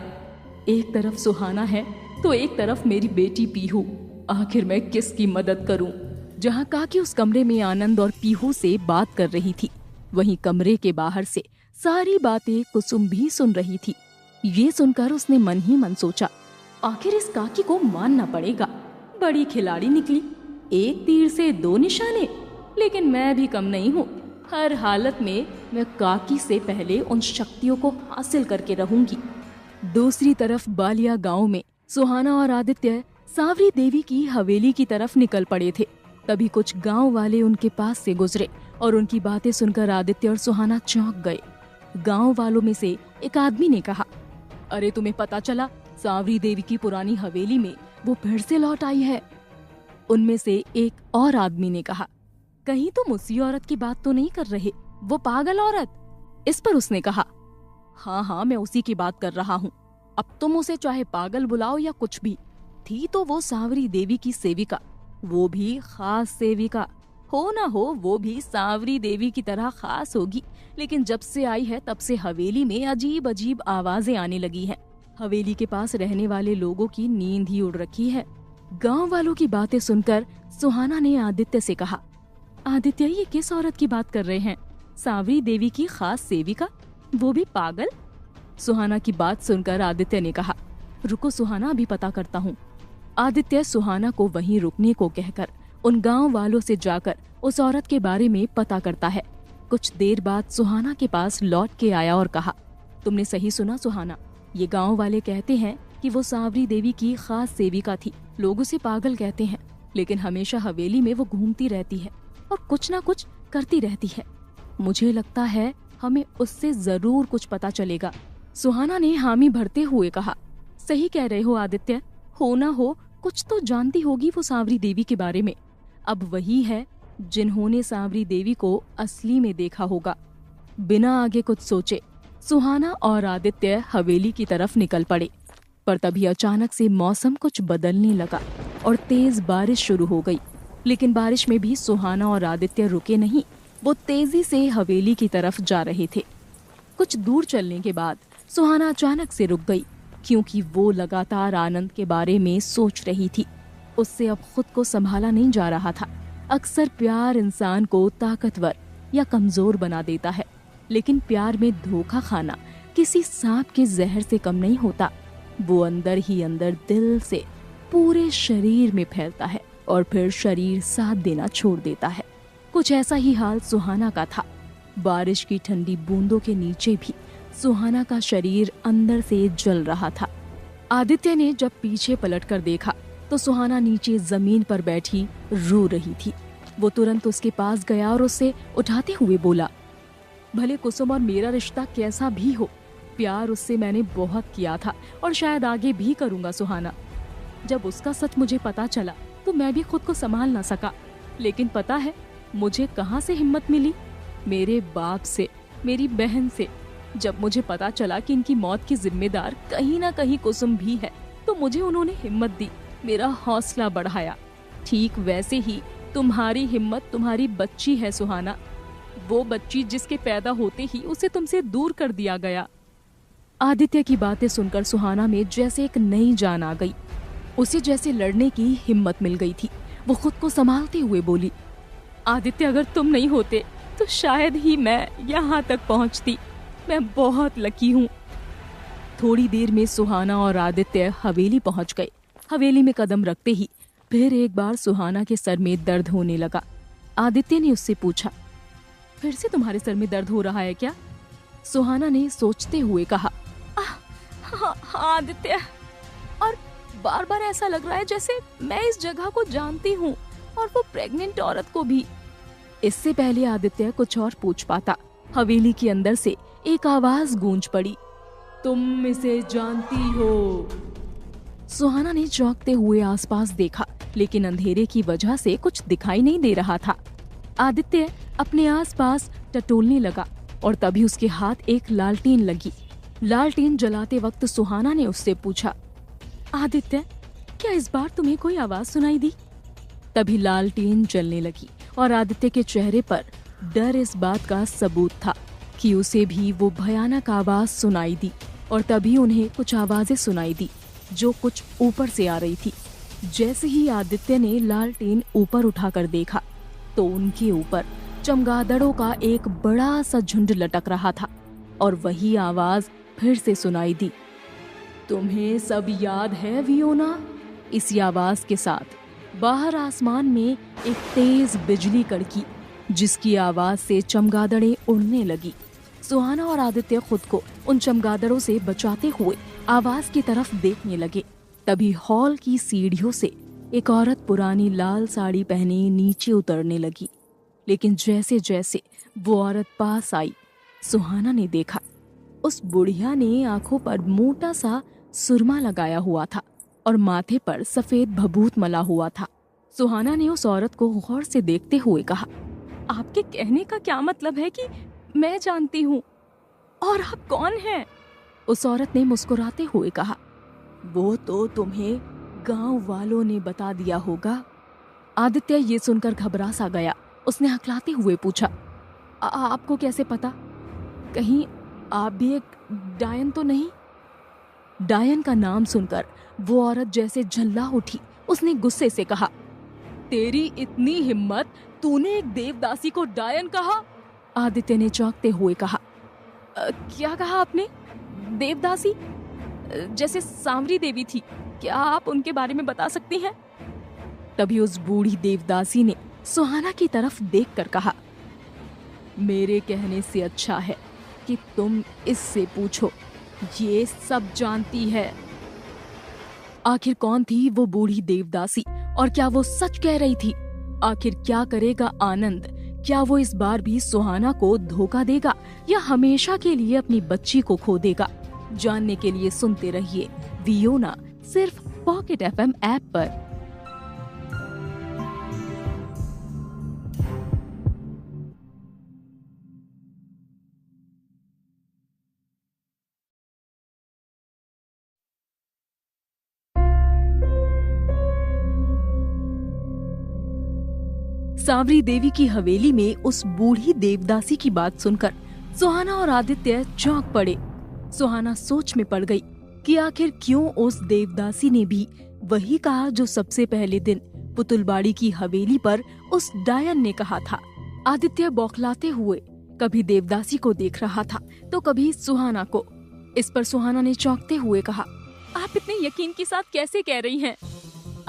एक तरफ सुहाना है तो एक तरफ मेरी बेटी पीहू। आखिर मैं किसकी मदद करूं? जहां काकी उस कमरे में आनंद और पीहू से बात कर रही थी, वहीं कमरे के बाहर से सारी बातें कुसुम भी सुन रही थी। ये सुनकर उसने मन ही मन सोचा, आखिर इस काकी को मानना पड़ेगा। बड़ी खिलाड़ी निकली, एक तीर से दो निशाने। लेकिन मैं भी कम नहीं हूँ। हर हालत में मैं काकी से पहले उन शक्तियों को हासिल करके रहूंगी। दूसरी तरफ बालिया गांव में सुहाना और आदित्य सांवरी देवी की हवेली की तरफ निकल पड़े थे। तभी कुछ गांव वाले उनके पास से गुजरे और उनकी बातें सुनकर आदित्य और सुहाना चौंक गए। गांव वालों में से एक आदमी ने कहा, अरे तुम्हें पता चला? सांवरी देवी की पुरानी हवेली में वो फिर से लौट आई है। उनमें से एक और आदमी ने कहा, कहीं तुम उसी औरत की बात तो नहीं कर रहे, वो पागल औरत? इस पर उसने कहा, हाँ मैं उसी की बात कर रहा हूँ। अब तुम उसे चाहे पागल बुलाओ या कुछ भी, थी तो वो सांवरी देवी की सेविका, वो भी खास सेविका। हो ना हो वो भी सांवरी देवी की तरह खास होगी, लेकिन जब से आई है तब से हवेली में अजीब अजीब आवाजें आने लगी हैं। हवेली के पास रहने वाले लोगों की नींद ही उड़ रखी है। गांव वालों की बातें सुनकर सुहाना ने आदित्य से कहा, आदित्य ये किस औरत की बात कर रहे हैं? सांवरी देवी की खास सेविका, वो भी पागल? सुहाना की बात सुनकर आदित्य ने कहा, रुको सुहाना, अभी पता करता हूँ। आदित्य सुहाना को वहीं रुकने को कहकर उन गांव वालों से जाकर उस औरत के बारे में पता करता है। कुछ देर बाद सुहाना के पास लौट के आया और कहा, तुमने सही सुना सुहाना, ये गांव वाले कहते हैं कि वो सांवरी देवी की खास सेविका थी। लोग उसे पागल कहते हैं, लेकिन हमेशा हवेली में वो घूमती रहती है और कुछ ना कुछ करती रहती है। मुझे लगता है हमें उससे जरूर कुछ पता चलेगा। सुहाना ने हामी भरते हुए कहा, सही कह रहे हो आदित्य, हो ना हो कुछ तो जानती होगी वो सांवरी देवी के बारे में। अब वही है जिन्होंने सांवरी देवी को असली में देखा होगा। बिना आगे कुछ सोचे सुहाना और आदित्य हवेली की तरफ निकल पड़े, पर तभी अचानक से मौसम कुछ बदलने लगा और तेज बारिश शुरू हो गई। लेकिन बारिश में भी सुहाना और आदित्य रुके नहीं, वो तेजी से हवेली की तरफ जा रहे थे। कुछ दूर चलने के बाद सुहाना अचानक से रुक गई, क्योंकि वो लगातार आनंद के बारे में सोच रही थी। उससे अब खुद को संभाला नहीं जा रहा था। अक्सर प्यार इंसान को ताकतवर या कमजोर बना देता है, लेकिन प्यार में धोखा खाना किसी सांप के जहर से कम नहीं होता। वो अंदर ही अंदर दिल से पूरे शरीर में फैलता है और फिर शरीर साथ देना छोड़ देता है। कुछ ऐसा ही हाल सुहाना का था। बारिश की ठंडी बूंदों के नीचे भी सुहाना का शरीर अंदर से जल रहा था। आदित्य ने जब पीछे पलटकर देखा तो सुहाना नीचे जमीन पर बैठी रो रही थी। वो तुरंत उसके पास गया और उसे उठाते हुए बोला, भले कुसुम और मेरा रिश्ता कैसा भी हो, प्यार उससे मैंने बहुत किया था और शायद आगे भी करूंगा सुहाना। जब उसका सच मुझे पता चला तो मैं भी खुद को संभाल ना सका, लेकिन पता है मुझे कहाँ से हिम्मत मिली? मेरे बाप से, मेरी बहन से। जब मुझे पता चला कि इनकी मौत की जिम्मेदार कहीं ना कहीं कुसुम भी है, तो मुझे उन्होंने हिम्मत दी, मेरा हौसला बढ़ाया। ठीक वैसे ही तुम्हारी हिम्मत तुम्हारी बच्ची है सुहाना, वो बच्ची जिसके पैदा होते ही उसे तुमसे दूर कर दिया गया। आदित्य की बातें सुनकर सुहाना में जैसे एक नई जान आ गई। उसे जैसे लड़ने की हिम्मत मिल गई थी। वो खुद को संभालते हुए बोली, आदित्य अगर तुम नहीं होते तो शायद ही मैं यहाँ तक पहुँचती। मैं बहुत लकी हूँ। थोड़ी देर में सुहाना और आदित्य हवेली पहुँच गए। हवेली में कदम रखते ही फिर एक बार सुहाना के सर में दर्द होने लगा। आदित्य ने उससे पूछा, फिर से तुम्हारे सर में दर्द हो रहा है क्या? सुहाना ने सोचते हुए कहा, हाँ आदित्य, और बार बार ऐसा लग रहा है जैसे मैं इस जगह को जानती हूँ और वो प्रेग्नेंट औरत को भी। इससे पहले आदित्य कुछ और पूछ पाता, हवेली के अंदर से एक आवाज गूंज पड़ी, तुम इसे जानती हो? सुहाना ने चौंकते हुए आसपास देखा, लेकिन अंधेरे की वजह से कुछ दिखाई नहीं दे रहा था। आदित्य अपने आसपास टटोलने लगा और तभी उसके हाथ एक लालटेन लगी। लालटेन जलाते वक्त सुहाना ने उससे पूछा, आदित्य क्या इस बार तुम्हें कोई आवाज सुनाई दी? तभी लालटेन जलने लगी और आदित्य के चेहरे पर डर इस बात का सबूत था कि उसे भी वो भयानक आवाज सुनाई दी। और तभी उन्हें कुछ आवाजें सुनाई दी जो कुछ ऊपर से आ रही थी। जैसे ही आदित्य ने लालटेन ऊपर उठाकर देखा तो उनके ऊपर चमगादड़ों का एक बड़ा सा झुंड लटक रहा था और वही आवाज फिर से सुनाई दी, तुम्हें सब याद है वियोना? इसी आवाज के साथ बाहर आसमान में एक तेज बिजली कड़की, जिसकी आवाज से चमगादड़ें उड़ने लगी। सुहाना और आदित्य खुद को उन चमगादड़ों से बचाते हुए आवाज की तरफ देखने लगे। तभी हॉल की सीढ़ियों से एक औरत पुरानी लाल साड़ी पहने नीचे उतरने लगी। लेकिन जैसे जैसे वो औरत पास आई, सुहाना ने देखा उस बुढ़िया ने आंखों पर मोटा सा सुरमा लगाया हुआ था और माथे पर सफेद भभूत मला हुआ था। सुहाना ने उस औरत को गौर से देखते हुए कहा, आपके कहने का क्या मतलब है कि मैं जानती हूँ, और आप कौन हैं? उस औरत ने मुस्कुराते हुए कहा, वो तो तुम्हें गांव वालों ने बता दिया होगा। आदित्य ये सुनकर घबरा सा गया। उसने हकलाते हुए पूछा, आपको कैसे पता? कहीं आप भी एक डायन तो नहीं? डायन का नाम सुनकर वो औरत जैसे झल्ला उठी। उसने गुस्से से कहा, तेरी इतनी हिम्मत, तूने एक देवदासी को डायन कहा? आदित्य ने चौंकते हुए कहा, क्या कहा आपने? देवदासी? जैसे सांवरी देवी थी, क्या आप उनके बारे में बता सकती हैं? तभी उस बूढ़ी देवदासी ने सुहाना की तरफ देखकर कहा, मेरे कहने से अच्छा है कि तुम इससे पूछो, ये सब जानती है। आखिर कौन थी वो बूढ़ी देवदासी और क्या वो सच कह रही थी? आखिर क्या करेगा आनंद? क्या वो इस बार भी सुहाना को धोखा देगा या हमेशा के लिए अपनी बच्ची को खो देगा? जानने के लिए सुनते रहिए वियोना, सिर्फ पॉकेट एफएम ऐप पर। सांवरी देवी की हवेली में उस बूढ़ी देवदासी की बात सुनकर सुहाना और आदित्य चौंक पड़े। सुहाना सोच में पड़ गई कि आखिर क्यों उस देवदासी ने भी वही कहा जो सबसे पहले दिन पुतुलबाड़ी की हवेली पर उस डायन ने कहा था। आदित्य बौखलाते हुए कभी देवदासी को देख रहा था तो कभी सुहाना को। इस पर सुहाना ने चौंकते हुए कहा, आप इतने यकीन के साथ कैसे कह रही हैं?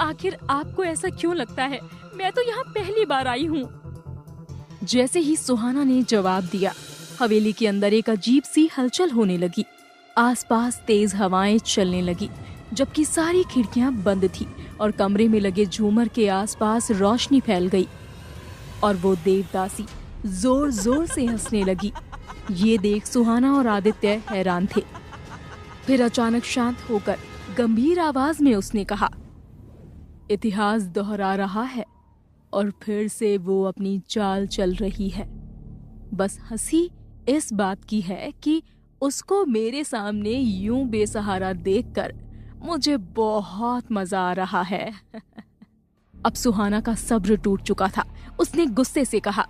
आखिर आपको ऐसा क्यों लगता है? मैं तो यहाँ पहली बार आई हूँ। जैसे ही सुहाना ने जवाब दिया, हवेली के अंदर एक अजीब सी हलचल होने लगी। आसपास तेज हवाएं चलने लगी, जबकि सारी खिड़कियां बंद थी और कमरे में लगे झूमर के आसपास रोशनी फैल गई। और वो देवदासी जोर जोर से हंसने लगी। ये देख सुहाना और आदित्य हैरान थे। फिर अचानक शांत होकर गंभीर आवाज में उसने कहा, इतिहास दोहरा रहा है और फिर से वो अपनी चाल चल रही है। बस हंसी इस बात की है कि उसको मेरे सामने यूं बेसहारा देखकर मुझे बहुत मजा आ रहा है। अब सुहाना का सब्र टूट चुका था। उसने गुस्से से कहा,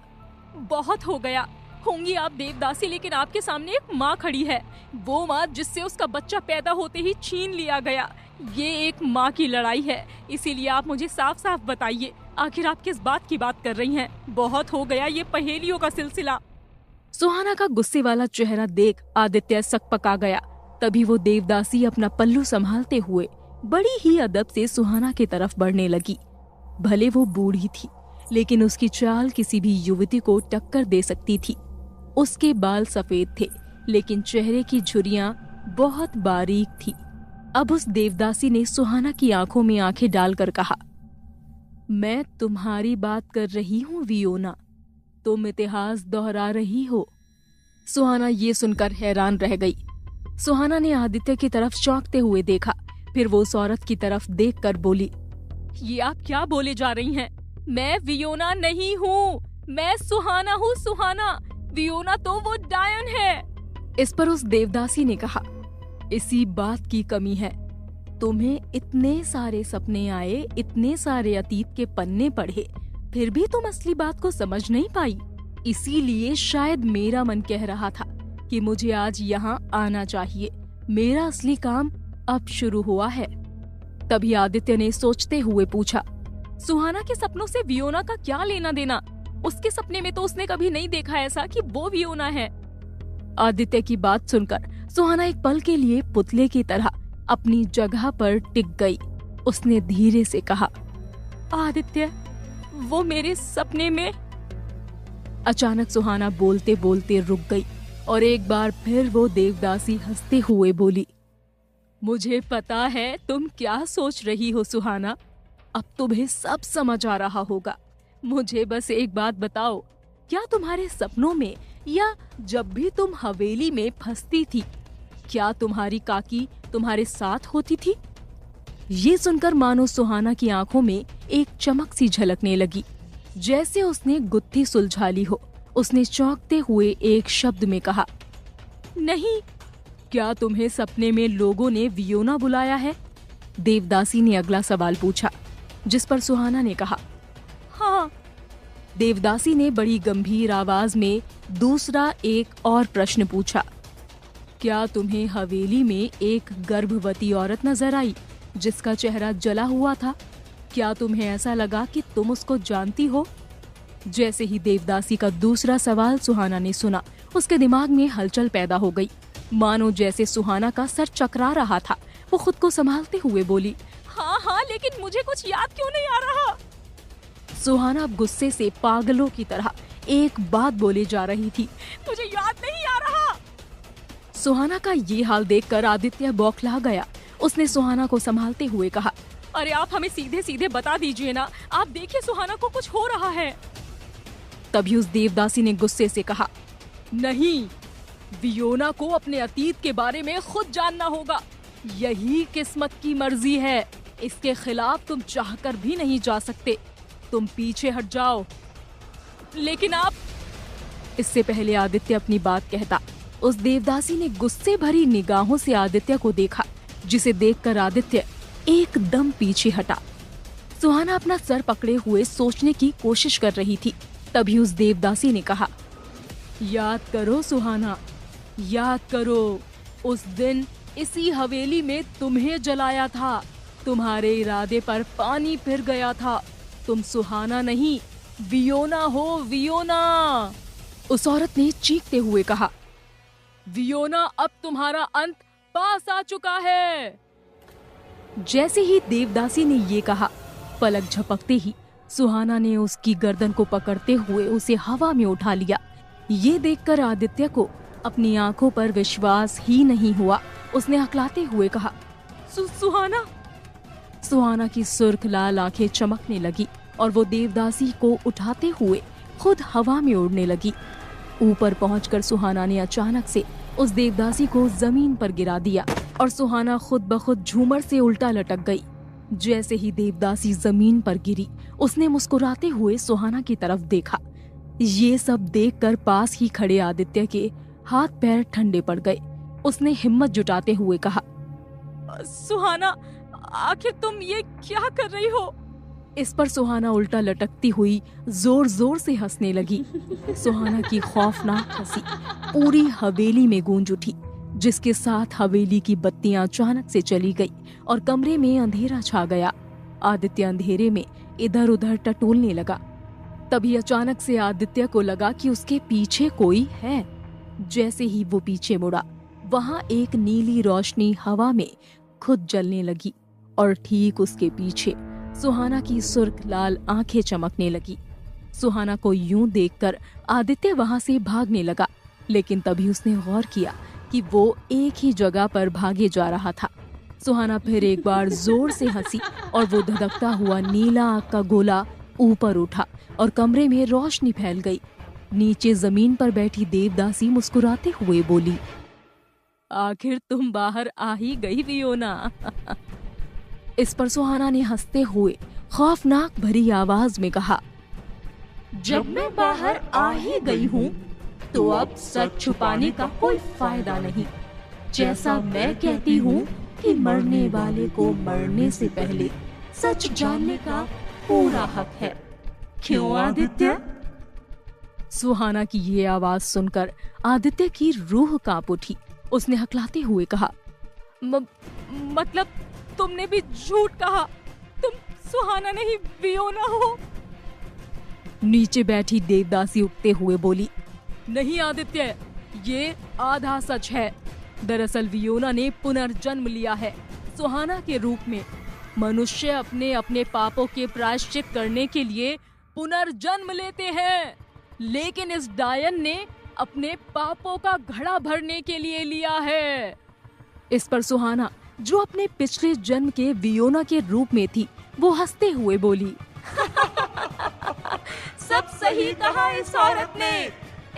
बहुत हो गया। होंगी आप देवदासी, लेकिन आपके सामने एक माँ खड़ी है, वो माँ जिससे उसका बच्चा पैदा होते ही छीन लिया गया। ये एक माँ की लड़ाई है, इसीलिए आप मुझे साफ साफ बताइए, आखिर आप किस बात की बात कर रही हैं? बहुत हो गया ये पहेलियों का सिलसिला। सुहाना का गुस्से वाला चेहरा देख आदित्य सकपका गया। तभी वो देवदासी अपना पल्लू संभालते हुए बड़ी ही अदब से सुहाना की तरफ बढ़ने लगी। भले वो बूढ़ी थी, लेकिन उसकी चाल किसी भी युवती को टक्कर दे सकती थी। उसके बाल सफेद थे, लेकिन चेहरे की झुर्रियां बहुत बारीक थी। अब उस देवदासी ने सुहाना की आंखों में आंखें डालकर कहा, मैं तुम्हारी बात कर रही हूँ वियोना, तुम इतिहास दोहरा रही हो। सुहाना ये सुनकर हैरान रह गई। सुहाना ने आदित्य की तरफ चौंकते हुए देखा, फिर वो उस औरत की तरफ देखकर बोली, ये आप क्या बोले जा रही हैं? मैं वियोना नहीं हूँ, मैं सुहाना हूँ। सुहाना, वियोना तो वो डायन है। इस पर उस देवदासी ने कहा, इसी बात की कमी है, तुम्हें इतने सारे सपने आए, इतने सारे अतीत के पन्ने पढ़े, फिर भी तुम असली बात को समझ नहीं पाई। इसीलिए शायद मेरा मन कह रहा था कि मुझे आज यहाँ आना चाहिए। मेरा असली काम अब शुरू हुआ है। तभी आदित्य ने सोचते हुए पूछा, सुहाना के सपनों से वियोना का क्या लेना देना? उसके सपने में तो उसने कभी नहीं देखा ऐसा कि वो वियोना है। आदित्य की बात सुनकर सुहाना एक पल के लिए पुतले की तरह अपनी जगह पर टिक गई। उसने धीरे से कहा, आदित्य, वो मेरे सपने में। अचानक सुहाना बोलते बोलते रुक गई और एक बार फिर वो देवदासी हंसते हुए बोली, मुझे पता है तुम क्या सोच रही हो सुहाना, अब तुम्हें सब समझ आ रहा होगा। मुझे बस एक बात बताओ, क्या तुम्हारे सपनों में या जब भी तुम हवेली में फंसती थी, क्या तुम्हारी काकी तुम्हारे साथ होती थी? ये सुनकर मानो सुहाना की आंखों में एक चमक सी झलकने लगी, जैसे उसने गुत्थी सुलझा ली हो। उसने चौंकते हुए एक शब्द में कहा, नहीं। क्या तुम्हें सपने में लोगों ने वियोना बुलाया है? देवदासी ने अगला सवाल पूछा, जिस पर सुहाना ने कहा, हाँ। देवदासी ने बड़ी गंभीर आवाज में दूसरा एक और प्रश्न पूछा, क्या तुम्हें हवेली में एक गर्भवती औरत नजर आई जिसका चेहरा जला हुआ था? क्या तुम्हें ऐसा लगा कि तुम उसको जानती हो? जैसे ही देवदासी का दूसरा सवाल सुहाना ने सुना, उसके दिमाग में हलचल पैदा हो गई, मानो जैसे सुहाना का सर चकरा रहा था। वो खुद को संभालते हुए बोली, हाँ हाँ, लेकिन मुझे कुछ याद क्यों नहीं आ रहा? सुहाना अब गुस्से से पागलों की तरह एक बात बोले जा रही थी, मुझे याद नहीं आ रहा। सुहाना का ये हाल देखकर आदित्य बौखला गया। उसने सुहाना को संभालते हुए कहा, अरे आप हमें सीधे सीधे बता दीजिए ना, आप देखिए सुहाना को कुछ हो रहा है। तभी उस देवदासी ने गुस्से से कहा, नहीं, वियोना को अपने अतीत के बारे में खुद जानना होगा। यही किस्मत की मर्जी है, इसके खिलाफ तुम चाहकर भी नहीं जा सकते। तुम पीछे हट जाओ। लेकिन आप। इससे पहले आदित्य अपनी बात कहता, उस देवदासी ने गुस्से भरी निगाहों से आदित्य को देखा, जिसे देखकर आदित्य एकदम पीछे हटा। सुहाना अपना सर पकड़े हुए सोचने की कोशिश कर रही थी। तभी उस देवदासी ने कहा, याद करो सुहाना, याद करो, उस दिन इसी हवेली में तुम्हें जलाया था। तुम्हारे इरादे पर पानी फिर गया था। तुम सुहाना नहीं, वियोना हो, वियोना। उस औरत ने चीखते हुए कहा, वियोना, अब तुम्हारा अंत पास आ चुका है। जैसे ही देवदासी ने ये कहा, पलक झपकते ही सुहाना ने उसकी गर्दन को पकड़ते हुए उसे हवा में उठा लिया। ये देखकर आदित्य को अपनी आंखों पर विश्वास ही नहीं हुआ। उसने हकलाते हुए कहा, सुहाना। सुहाना की सुर्ख लाल आंखें चमकने लगी और वो देवदासी को उठाते हुए खुद हवा में उड़ने लगी। ऊपर पहुंचकर सुहाना ने अचानक से उस देवदासी को जमीन पर गिरा दिया और सुहाना खुद ब खुद झूमर से उल्टा लटक गई। जैसे ही देवदासी जमीन पर गिरी, उसने मुस्कुराते हुए सुहाना की तरफ देखा। ये सब देखकर पास ही खड़े आदित्य के हाथ पैर ठंडे पड़ गए। उसने हिम्मत जुटाते हुए कहा, सुहाना, आखिर तुम ये क्या कर रही हो? इस पर सुहाना उल्टा लटकती हुई जोर जोर से हंसने लगी। सुहाना की खौफनाक हंसी पूरी हवेली में गूंज उठी, जिसके साथ हवेली की बत्तियां अचानक से चली गई और कमरे में अंधेरा छा गया। आदित्य अंधेरे में इधर उधर टटोलने लगा। तभी अचानक से आदित्य को लगा कि उसके पीछे कोई है। जैसे ही वो पीछे मुड़ा, वहां एक नीली रोशनी हवा में खुद जलने लगी और ठीक उसके पीछे सुहाना की सुर्ख लाल आंखें चमकने लगी। सुहाना को यूं देखकर आदित्य वहां से भागने लगा, लेकिन तभी उसने गौर किया कि वो एक ही जगह पर भागे जा रहा था। सुहाना फिर एक बार जोर से हंसी और वो धधकता हुआ नीला आग का गोला ऊपर उठा और कमरे में रोशनी फैल गई। नीचे जमीन पर बैठी देवदासी मुस्कुराते हुए बोली, आखिर तुम बाहर आ ही गई वियोना। इस पर सुहाना ने हंसते हुए खौफनाक भरी आवाज में कहा, जब मैं बाहर आ ही गई हूँ तो अब सच छुपाने का कोई फायदा नहीं। जैसा मैं कहती हूँ कि मरने वाले को मरने से पहले सच जानने का पूरा हक है। क्यों आदित्य? सुहाना की ये आवाज सुनकर आदित्य की रूह कांप उठी। उसने हकलाते हुए कहा, मतलब तुमने भी झूठ कहा, तुम सुहाना नहीं वियोना हो। नीचे बैठी देवदासी उठते हुए बोली, नहीं आदित्य, ये आधा सच है। दरअसल वियोना ने पुनर्जन्म लिया है सुहाना के रूप में। मनुष्य अपने अपने पापों के प्रायश्चित करने के लिए पुनर्जन्म लेते हैं, लेकिन इस डायन ने अपने पापों का घड़ा भरने के लिए लिया है। इस पर सुहाना, जो अपने पिछले जन्म के वियोना के रूप में थी, वो हंसते हुए बोली, सब सही कहा इस औरत ने।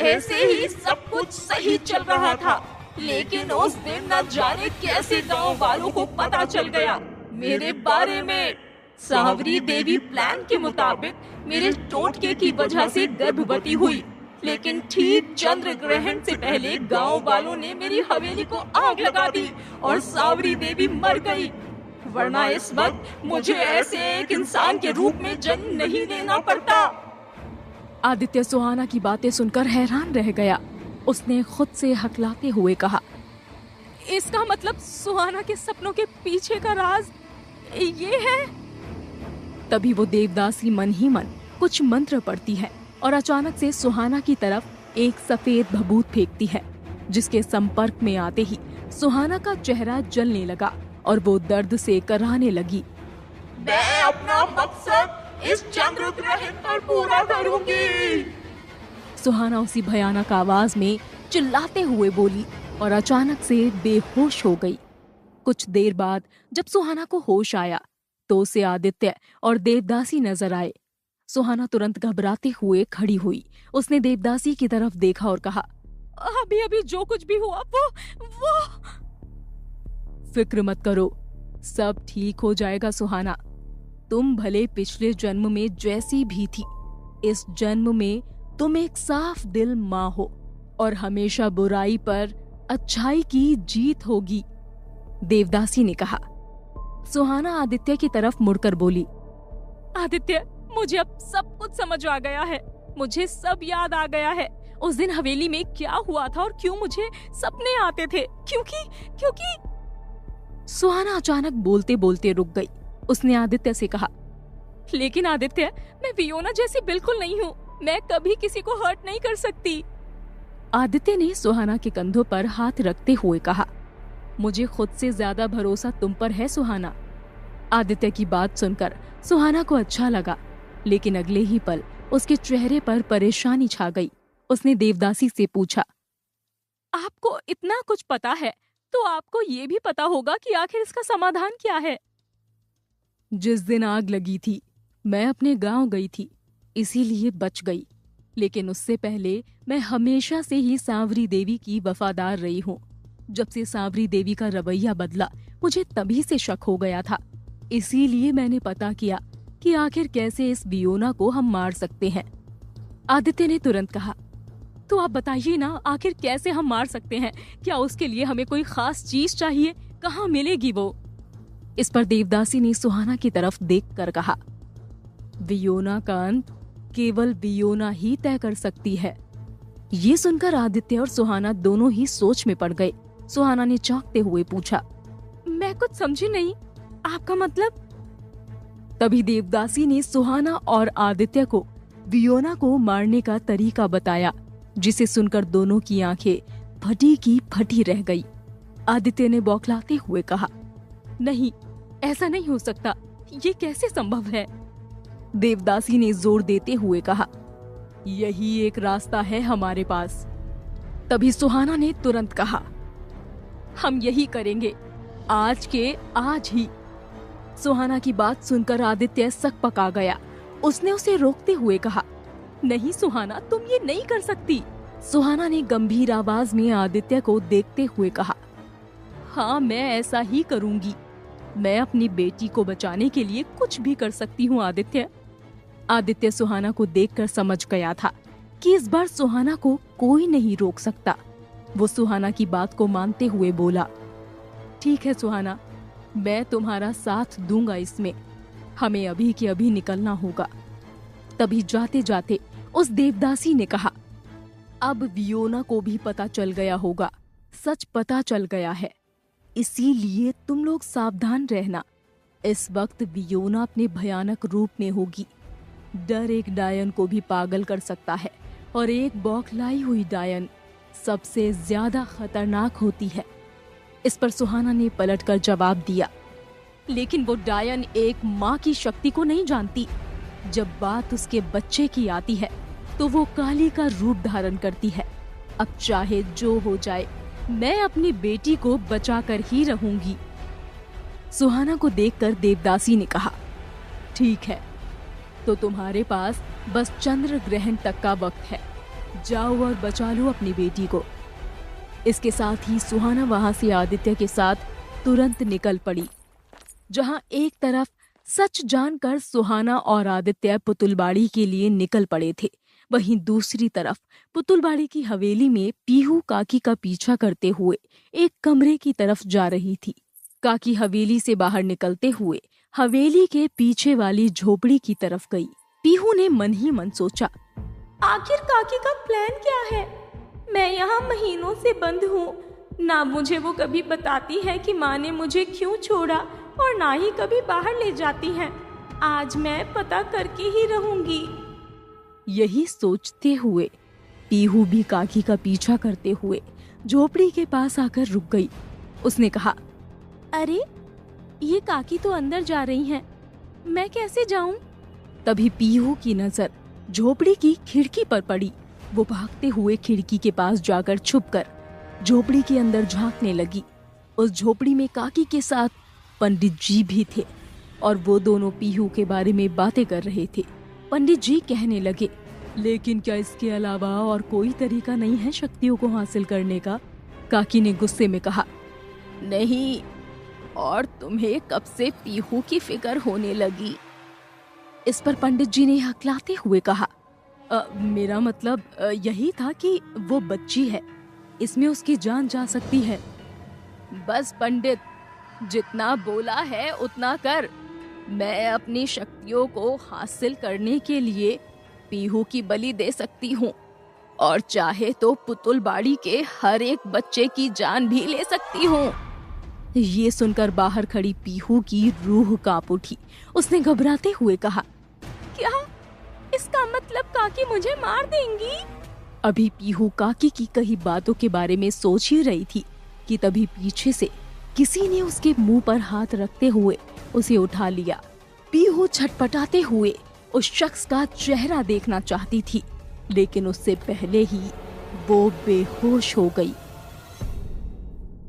ऐसे ही सब कुछ सही चल रहा था, लेकिन उस दिन न जाने कैसे गांव वालों को पता चल गया मेरे बारे में। सांवरी देवी प्लान के मुताबिक मेरे टोटके की वजह से गर्भवती हुई, लेकिन ठीक चंद्र ग्रहण से पहले गांव वालों ने मेरी हवेली को आग लगा दी और सांवरी देवी मर गई। वरना इस वक्त मुझे ऐसे एक इंसान के रूप में जन्म नहीं लेना पड़ता। आदित्य सुहाना की बातें सुनकर हैरान रह गया। उसने खुद से हकलाते हुए कहा, इसका मतलब सुहाना के सपनों के पीछे का राज ये है। तभी वो देवदासी मन ही मन कुछ मंत्र पढ़ती है और अचानक से सुहाना की तरफ एक सफेद भभूत फेंकती है, जिसके संपर्क में आते ही सुहाना का चेहरा जलने लगा और वो दर्द से कराहने लगी। मैं अपना मकसद इस चंद्र ग्रहण पर पूरा करूंगी। सुहाना उसी भयानक आवाज में चिल्लाते हुए बोली और अचानक से बेहोश हो गई। कुछ देर बाद जब सुहाना को होश आया तो उसे आदित्य और देवदासी नजर आए। सुहाना तुरंत घबराते हुए खड़ी हुई। उसने देवदासी की तरफ देखा और कहा, अभी अभी जो कुछ भी हुआ वो फिक्र मत करो, सब ठीक हो जाएगा सुहाना। तुम भले पिछले जन्म में जैसी भी थी, इस जन्म में तुम एक साफ दिल माँ हो और हमेशा बुराई पर अच्छाई की जीत होगी, देवदासी ने कहा। सुहाना आदित्य की तरफ मुड़कर बोली, आदित्य, मुझे अब सब कुछ समझ आ गया है। मुझे सब याद आ गया है। उस दिन हवेली में क्या हुआ था और क्यों मुझे सपने आते थे। क्योंकि सुहाना अचानक बोलते बोलते रुक गई। उसने आदित्य से कहा, लेकिन आदित्य, मैं वियोना जैसी बिल्कुल नहीं हूँ। मैं कभी किसी को हर्ट नहीं कर सकती। आदित्य ने सुहाना के कंधों पर हाथ रखते हुए कहा, मुझे खुद से ज्यादा भरोसा तुम पर है सुहाना। आदित्य की बात सुनकर सुहाना को अच्छा लगा, लेकिन अगले ही पल उसके चेहरे पर परेशानी छा गई। उसने देवदासी से पूछा, आपको इतना कुछ पता है तो आपको ये भी पता होगा कि आखिर इसका समाधान क्या है। जिस दिन आग लगी थी मैं अपने गांव गई थी, इसीलिए बच गई। लेकिन उससे पहले मैं हमेशा से ही सांवरी देवी की वफादार रही हूँ। जब से सांवरी देवी का रवैया बदला, मुझे तभी से शक हो गया था। इसीलिए मैंने पता किया कि आखिर कैसे इस वियोना को हम मार सकते हैं। आदित्य ने तुरंत कहा, तो आप बताइए ना, आखिर कैसे हम मार सकते हैं? क्या उसके लिए हमें कोई खास चीज चाहिए? कहाँ मिलेगी वो? इस पर देवदासी ने सुहाना की तरफ देखकर कहा, वियोना का अंत केवल वियोना ही तय कर सकती है। ये सुनकर आदित्य और सुहाना दोनों ही सोच में पड़ गए। सुहाना ने चौंकते हुए पूछा, मैं कुछ समझी नहीं, आपका मतलब? तभी देवदासी ने सुहाना और आदित्य को वियोना को मारने का तरीका बताया, जिसे सुनकर दोनों की आंखें फटी की फटी रह गई। आदित्य ने बौखलाते हुए कहा, नहीं, ऐसा नहीं हो सकता, ये कैसे संभव है? देवदासी ने जोर देते हुए कहा, यही एक रास्ता है हमारे पास। तभी सुहाना ने तुरंत कहा, हम यही करेंगे, आज के आज ही। सुहाना की बात सुनकर आदित्य सकपका गया। उसने उसे रोकते हुए कहा, नहीं सुहाना, तुम ये नहीं कर सकती। सुहाना ने गंभीर आवाज में आदित्य को देखते हुए कहा, हाँ, मैं ऐसा ही करूंगी। मैं अपनी बेटी को बचाने के लिए कुछ भी कर सकती हूँ आदित्य। आदित्य सुहाना को देखकर समझ गया था कि इस बार सुहाना को कोई नहीं रोक सकता। वो सुहाना की बात को मानते हुए बोला, ठीक है सुहाना, मैं तुम्हारा साथ दूंगा इसमें। हमें अभी के अभी निकलना होगा। तभी जाते जाते उस देवदासी ने कहा, अब वियोना को भी पता चल गया होगा, सच पता चल गया है, इसीलिए तुम लोग सावधान रहना। इस वक्त वियोना अपने भयानक रूप में होगी। डर एक डायन को भी पागल कर सकता है और एक बौखलाई हुई डायन सबसे ज्यादा खतरनाक होती है। इस पर सुहाना ने पलटकर जवाब दिया, लेकिन वो डायन एक माँ की शक्ति को नहीं जानती। जब बात उसके बच्चे की आती है तो वो काली का रूप धारण करती है। अब चाहे जो हो जाए, मैं अपनी बेटी को बचाकर ही रहूंगी। सुहाना को देखकर देवदासी ने कहा, ठीक है, तो तुम्हारे पास बस चंद्र ग्रहण तक का वक्त है। जाओ और बचा लो अपनी बेटी को। इसके साथ ही सुहाना वहां से आदित्य के साथ तुरंत निकल पड़ी। जहां एक तरफ सच जानकर सुहाना और आदित्य पुतुलबाड़ी के लिए निकल पड़े थे, वहीं दूसरी तरफ पुतुलबाड़ी की हवेली में पीहू काकी का पीछा करते हुए एक कमरे की तरफ जा रही थी। काकी हवेली से बाहर निकलते हुए हवेली के पीछे वाली झोपड़ी की तरफ गई। पीहू ने मन ही मन सोचा, आखिर काकी का प्लान क्या है? मैं यहाँ महीनों से बंद हूँ। ना मुझे वो कभी बताती है कि माँ ने मुझे क्यों छोड़ा और ना ही कभी बाहर ले जाती है। आज मैं पता करके ही रहूंगी। यही सोचते हुए पीहू भी काकी का पीछा करते हुए झोपड़ी के पास आकर रुक गई। उसने कहा, अरे, ये काकी तो अंदर जा रही हैं, मैं कैसे जाऊं? तभी पीहू की नजर झोपड़ी की खिड़की पर पड़ी। वो भागते हुए खिड़की के पास जाकर छुपकर झोपड़ी के अंदर झांकने लगी। उस झोपड़ी में काकी के साथ पंडित जी भी थे और वो दोनों पीहू के बारे में बातें कर रहे थे। पंडित जी कहने लगे, लेकिन क्या इसके अलावा और कोई तरीका नहीं है शक्तियों को हासिल करने का? काकी ने गुस्से में कहा, नहीं, और तुम्हें कब से पीहू की फिक्र होने लगी? इस पर पंडित जी ने हकलाते हुए कहा, मेरा मतलब यही था कि वो बच्ची है, इसमें उसकी जान जा सकती है। बस पंडित, जितना बोला है उतना कर। मैं अपनी शक्तियों को हासिल करने के लिए पीहू की बलि दे सकती हूँ और चाहे तो पुतुल बाड़ी के हर एक बच्चे की जान भी ले सकती हूँ। ये सुनकर बाहर खड़ी पीहू की रूह कांप उठी। उसने घबराते हुए कहा, क्या इसका मतलब काकी मुझे मार देंगी? अभी पीहू काकी की कही बातों के बारे में सोच ही रही थी कि तभी पीछे से किसी ने उसके मुंह पर हाथ रखते हुए उसे उठा लिया। पीहू छटपटाते हुए उस शख्स का चेहरा देखना चाहती थी, लेकिन उससे पहले ही वो बेहोश हो गई।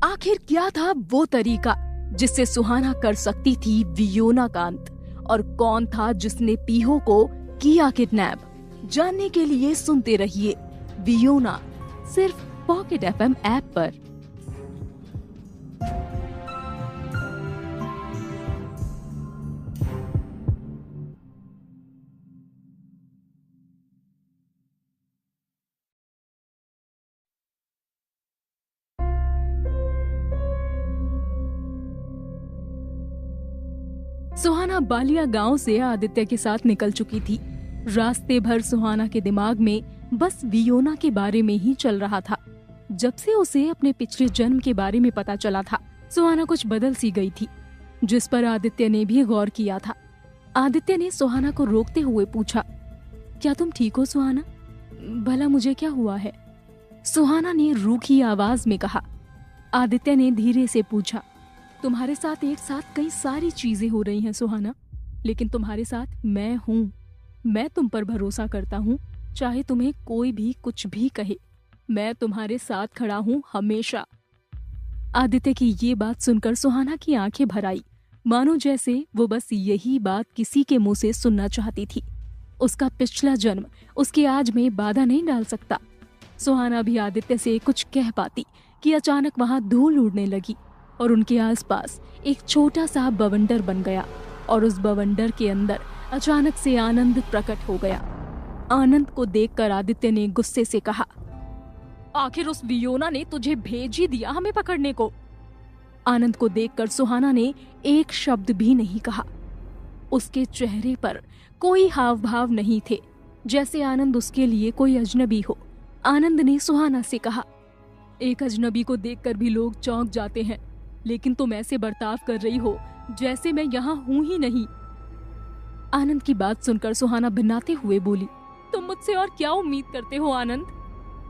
आखिर क्या था वो तरीका जिससे सुहाना कर सकती थी वियोना का अंत, और कौन था जिसने पीहू को किया किडनैप? जानने के लिए सुनते रहिए वियोना, सिर्फ पॉकेट एफएम ऐप पर। सुहाना बालिया गांव से आदित्य के साथ निकल चुकी थी। रास्ते भर सुहाना के दिमाग में बस वियोना के बारे में ही चल रहा था। जब से उसे अपने पिछले जन्म के बारे में पता चला था, सुहाना कुछ बदल सी गई थी, जिस पर आदित्य ने भी गौर किया था। आदित्य ने सुहाना को रोकते हुए पूछा, क्या तुम ठीक हो सुहाना? भला मुझे क्या हुआ है? सुहाना ने रूखी आवाज में कहा। आदित्य ने धीरे से पूछा, तुम्हारे साथ एक साथ कई सारी चीजें हो रही हैं सुहाना, लेकिन तुम्हारे साथ मैं हूँ। मैं तुम पर भरोसा करता हूँ, चाहे तुम्हें कोई भी कुछ भी कहे, मैं तुम्हारे साथ खड़ा हूँ हमेशा। आदित्य की ये बात सुनकर सुहाना की आंखें भर आई, मानो जैसे वो बस यही बात किसी के मुंह से सुनना चाहती थी। उसका पिछला जन्म उसके आज में बाधा नहीं डाल सकता। सुहाना भी आदित्य से कुछ कह पाती कि अचानक वहां धूल उड़ने लगी और उनके आसपास एक छोटा सा बवंडर बन गया, और उस बवंडर के अंदर अचानक से आनंद प्रकट हो गया। आनंद को देखकर आदित्य ने गुस्से से कहा, आखिर उस वियोना ने तुझे भेज ही दिया हमें पकड़ने को। आनंद को देखकर सुहाना ने एक शब्द भी नहीं कहा। उसके चेहरे पर कोई हाव भाव नहीं थे, जैसे आनंद उसके लिए कोई अजनबी हो। आनंद ने सुहाना से कहा, एक अजनबी को देखकर भी लोग चौंक जाते हैं, लेकिन तुम ऐसे बर्ताव कर रही हो जैसे मैं यहाँ हूँ ही नहीं। आनंद की बात सुनकर सुहाना भिन्नाते हुए बोली, तुम मुझसे और क्या उम्मीद करते हो आनंद?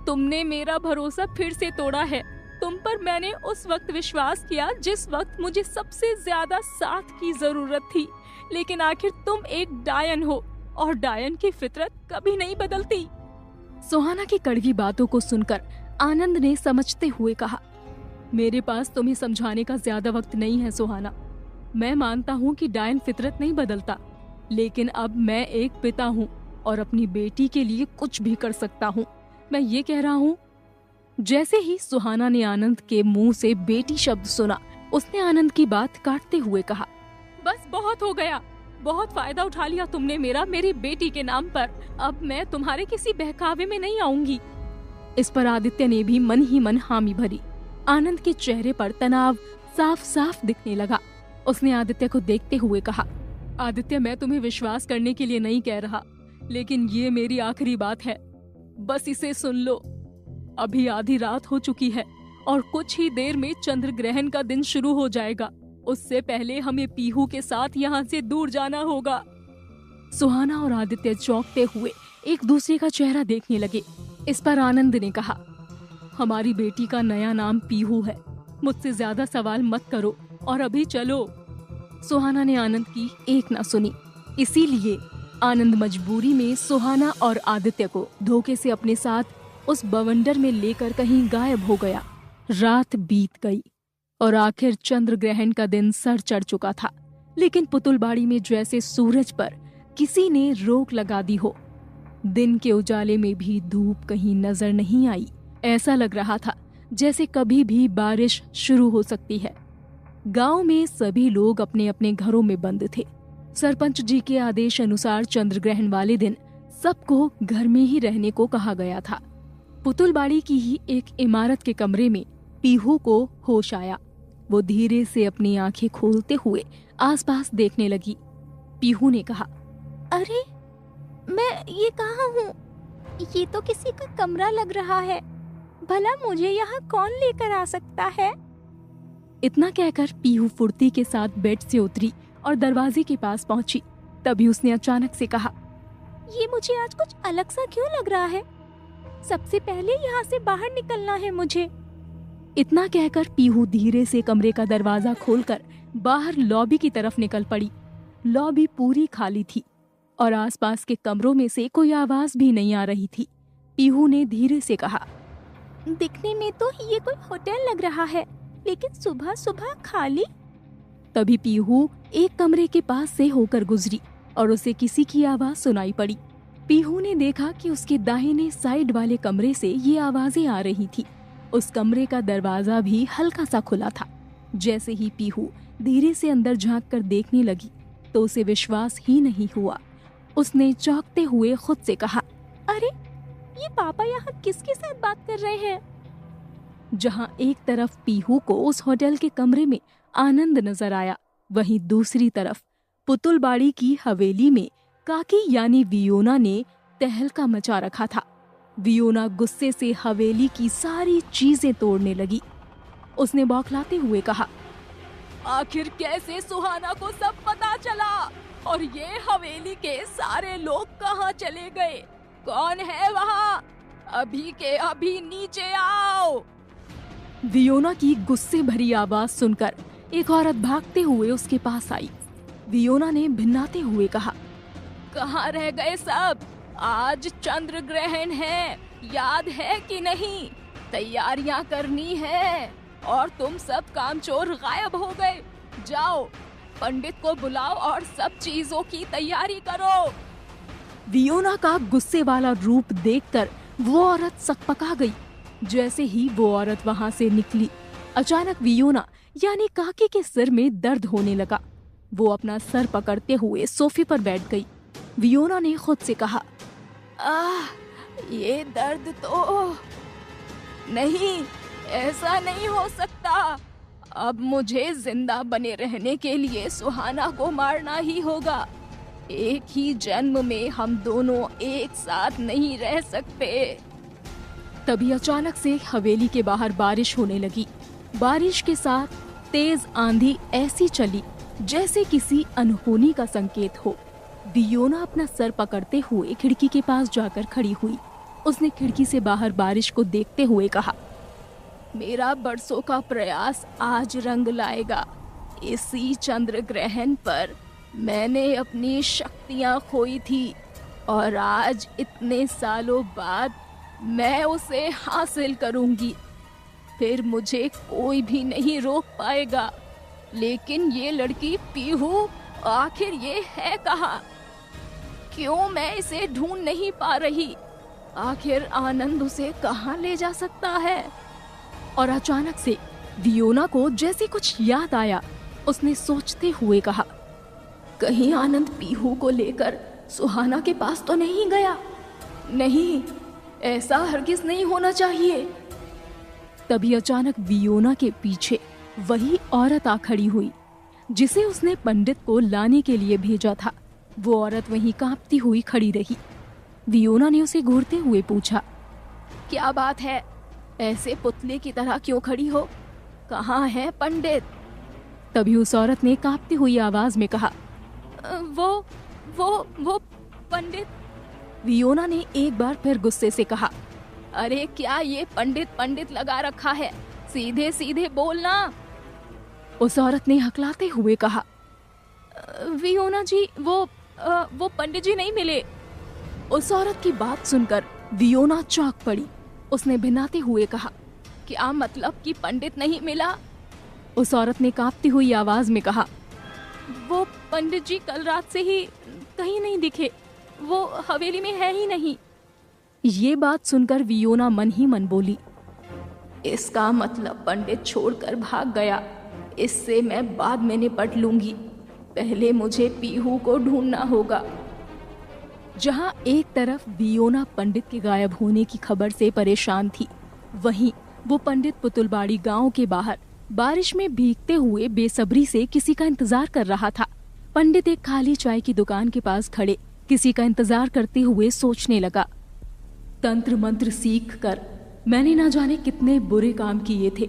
तुमने मेरा भरोसा फिर से तोड़ा है। तुम पर मैंने उस वक्त विश्वास किया जिस वक्त मुझे सबसे ज्यादा साथ की जरूरत थी, लेकिन आखिर तुम एक डायन हो और डायन की फितरत कभी नहीं बदलती। सुहाना की कड़वी बातों को सुनकर आनंद ने समझते हुए कहा, मेरे पास तुम्हें समझाने का ज्यादा वक्त नहीं है सुहाना। मैं मानता हूँ कि डायन फितरत नहीं बदलता, लेकिन अब मैं एक पिता हूँ और अपनी बेटी के लिए कुछ भी कर सकता हूँ। मैं ये कह रहा हूँ। जैसे ही सुहाना ने आनंद के मुंह से बेटी शब्द सुना, उसने आनंद की बात काटते हुए कहा, बस बहुत हो गया, बहुत फायदा उठा लिया तुमने मेरी बेटी के नाम पर। अब मैं तुम्हारे किसी बहकावे में नहीं आऊंगी। इस पर आदित्य ने भी मन ही मन हामी भरी। आनंद के चेहरे पर तनाव साफ साफ दिखने लगा। उसने आदित्य को देखते हुए कहा, आदित्य, मैं तुम्हें विश्वास करने के लिए नहीं कह रहा, लेकिन ये मेरी आखिरी बात है, बस इसे सुन लो। अभी आधी रात हो चुकी है और कुछ ही देर में चंद्र ग्रहण का दिन शुरू हो जाएगा। उससे पहले हमें पीहू के साथ यहाँ से दूर जाना होगा। सुहाना और आदित्य चौंकते हुए एक दूसरे का चेहरा देखने लगे। इस पर आनंद ने कहा, हमारी बेटी का नया नाम पीहू है, मुझसे ज्यादा सवाल मत करो और अभी चलो। सुहाना ने आनंद की एक न सुनी, इसीलिए आनंद मजबूरी में सुहाना और आदित्य को धोखे से अपने साथ उस बवंडर में लेकर कहीं गायब हो गया। रात बीत गई और आखिर चंद्र ग्रहण का दिन सर चढ़ चुका था, लेकिन पुतुलबाड़ी में जैसे सूरज पर किसी ने रोक लगा दी हो। दिन के उजाले में भी धूप कहीं नजर नहीं आई। ऐसा लग रहा था जैसे कभी भी बारिश शुरू हो सकती है। गांव में सभी लोग अपने अपने घरों में बंद थे। सरपंच जी के आदेश अनुसार चंद्र ग्रहण वाले दिन सबको घर में ही रहने को कहा गया था। पुतुलबाड़ी की ही एक इमारत के कमरे में पीहू को होश आया। वो धीरे से अपनी आंखें खोलते हुए आसपास देखने लगी। पीहू ने कहा, अरे मैं ये कहाँ हूँ? ये तो किसी का कमरा लग रहा है। भला मुझे यहाँ कौन लेकर आ सकता है? इतना कहकर पीहू फुर्ती के साथ बेड से उतरी और दरवाजे के पास पहुंची। तभी उसने अचानक से कहा, ये मुझे आज कुछ अलग सा क्यों लग रहा है? सबसे पहले यहाँ से बाहर निकलना है मुझे। इतना कहकर पीहू धीरे से कमरे का दरवाजा खोलकर बाहर लॉबी की तरफ निकल पड़ी। लॉबी पूरी खाली थी और आसपास के कमरों में से कोई आवाज भी नहीं आ रही थी। पीहू ने धीरे से कहा, दिखने में तो ये कोई होटल लग रहा है, लेकिन सुबह सुबह खाली। तभी पीहू एक कमरे के पास से होकर गुजरी और उसे किसी की आवाज सुनाई पड़ी। पीहू ने देखा कि उसके दाहिने साइड वाले कमरे से ये आवाजें आ रही थी। उस कमरे का दरवाजा भी हल्का सा खुला था। जैसे ही पीहू धीरे से अंदर झांक कर देखने लगी तो उसे विश्वास ही नहीं हुआ। उसने चौंकते हुए खुद से कहा, अरे ये पापा यहाँ किसके साथ बात कर रहे हैं? जहाँ एक तरफ पीहू को उस होटल के कमरे में आनंद नजर आया, वहीं दूसरी तरफ पुतुलबाड़ी की हवेली में काकी यानी वियोना ने तहलका मचा रखा था। वियोना गुस्से से हवेली की सारी चीजें तोड़ने लगी। उसने बौखलाते हुए कहा, आखिर कैसे सुहाना को सब पता चला और ये हवेली के सारे लोग कहाँ चले गए? कौन है वहाँ? अभी के अभी नीचे आओ। वियोना की गुस्से भरी आवाज सुनकर एक औरत भागते हुए उसके पास आई। वियोना ने भिन्नाते हुए कहा, कहाँ रह गए सब? आज चंद्र ग्रहण है, याद है कि नहीं? तैयारियां करनी है और तुम सब कामचोर गायब हो गए। जाओ पंडित को बुलाओ और सब चीजों की तैयारी करो। वियोना का गुस्से वाला रूप देखकर वो औरत सकपका गई। जैसे ही वो औरत वहां से निकली, अचानक वियोना यानी काकी के सिर में दर्द होने लगा। वो अपना सर पकड़ते हुए सोफे पर बैठ गई। वियोना ने खुद से कहा, ये दर्द तो नहीं, ऐसा नहीं हो सकता। अब मुझे जिंदा बने रहने के लिए सुहाना को मारना ही होगा। एक ही जन्म में हम दोनों एक साथ नहीं रह सकते। तभी अचानक से हवेली के बाहर बारिश होने लगी। बारिश के साथ तेज आंधी ऐसी चली जैसे किसी अनहोनी का संकेत हो। वियोना अपना सर पकड़ते हुए खिड़की के पास जाकर खड़ी हुई। उसने खिड़की से बाहर बारिश को देखते हुए कहा, मेरा बरसों का प्रयास आज रंग लाएगा। इसी चंद्र ग्रहण पर मैंने अपनी शक्तियां खोई थी और आज इतने सालों बाद मैं उसे हासिल करूंगी। फिर मुझे कोई भी नहीं रोक पाएगा। लेकिन ये लड़की पीहू आखिर ये है कहाँ? क्यों मैं इसे ढूंढ नहीं पा रही? आखिर आनंद उसे कहाँ ले जा सकता है? और अचानक से वियोना को जैसे कुछ याद आया। उसने सोचते हुए कहा, कहीं आनंद पीहू को लेकर सुहाना के पास तो नहीं गया? नहीं, ऐसा हरगिज नहीं होना चाहिए। तभी अचानक वियोना के पीछे वही औरत आ खड़ी हुई जिसे उसने पंडित को लाने के लिए भेजा था। वो औरत वहीं कांपती हुई खड़ी रही। वियोना ने उसे घूरते हुए पूछा, क्या बात है? ऐसे पुतले की तरह क्यों खड़ी हो? कहाँ है पंडित? तभी उस औरत ने कांपती हुई आवाज में कहा, वो पंडित। वियोना ने एक बार फिर गुस्से से कहा, अरे क्या ये पंडित पंडित लगा रखा है? सीधे सीधे बोलना। उस औरत ने हकलाते हुए कहा, वियोना जी, वो वो पंडित जी नहीं मिले। उस औरत की बात सुनकर वियोना चौंक पड़ी। उसने भिनाते हुए कहा, क्या मतलब कि पंडित नहीं मिला? उस औरत ने कांपती हुई आवाज में कहा, वो पंडित जी कल रात से ही कहीं नहीं दिखे, वो हवेली में है ही नहीं। ये बात सुनकर वियोना मन ही मन बोली, इसका मतलब पंडित छोड़कर भाग गया। इससे मैं बाद में निपट लूंगी, पहले मुझे पीहू को ढूंढना होगा। जहां एक तरफ वियोना पंडित के गायब होने की खबर से परेशान थी, वहीं वो पंडित पुतुलबाड़ी गांव के बाहर बारिश में भीगते हुए बेसब्री से किसी का इंतजार कर रहा था। पंडित एक खाली चाय की दुकान के पास खड़े किसी का इंतजार करते हुए सोचने लगा, तंत्र मंत्र सीख कर मैंने ना जाने कितने बुरे काम किए थे,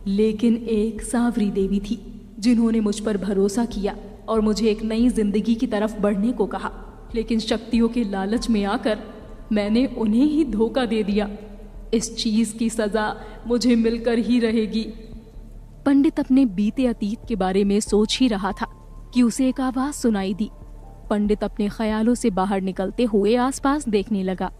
लेकिन एक सांवरी देवी थी जिन्होंने मुझ पर भरोसा किया और मुझे एक नई जिंदगी की तरफ बढ़ने को कहा, लेकिन शक्तियों के लालच में आकर मैंने उन्हें ही धोखा दे दिया। इस चीज की सजा मुझे मिलकर ही रहेगी। पंडित अपने बीते अतीत के बारे में सोच ही रहा था कि उसे एक आवाज सुनाई दी। पंडित अपने ख्यालों से बाहर निकलते हुए आसपास देखने लगा।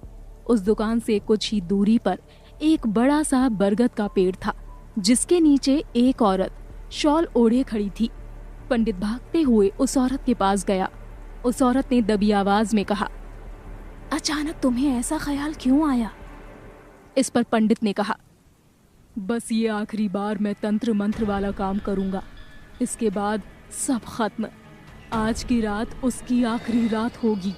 उस दुकान से कुछ ही दूरी पर एक बड़ा सा बरगद का पेड़ था, जिसके नीचे एक औरत शॉल ओढ़े खड़ी थी। पंडित भागते हुए उस औरत के पास गया। उस औरत ने दबी आवाज में कहा, अचानक तुम्हें ऐसा ख्याल क्यों आया? इस पर पंडित ने कहा, बस ये आखिरी बार मैं तंत्र मंत्र वाला काम करूंगा, इसके बाद सब खत्म। आज की रात उसकी आखिरी रात होगी।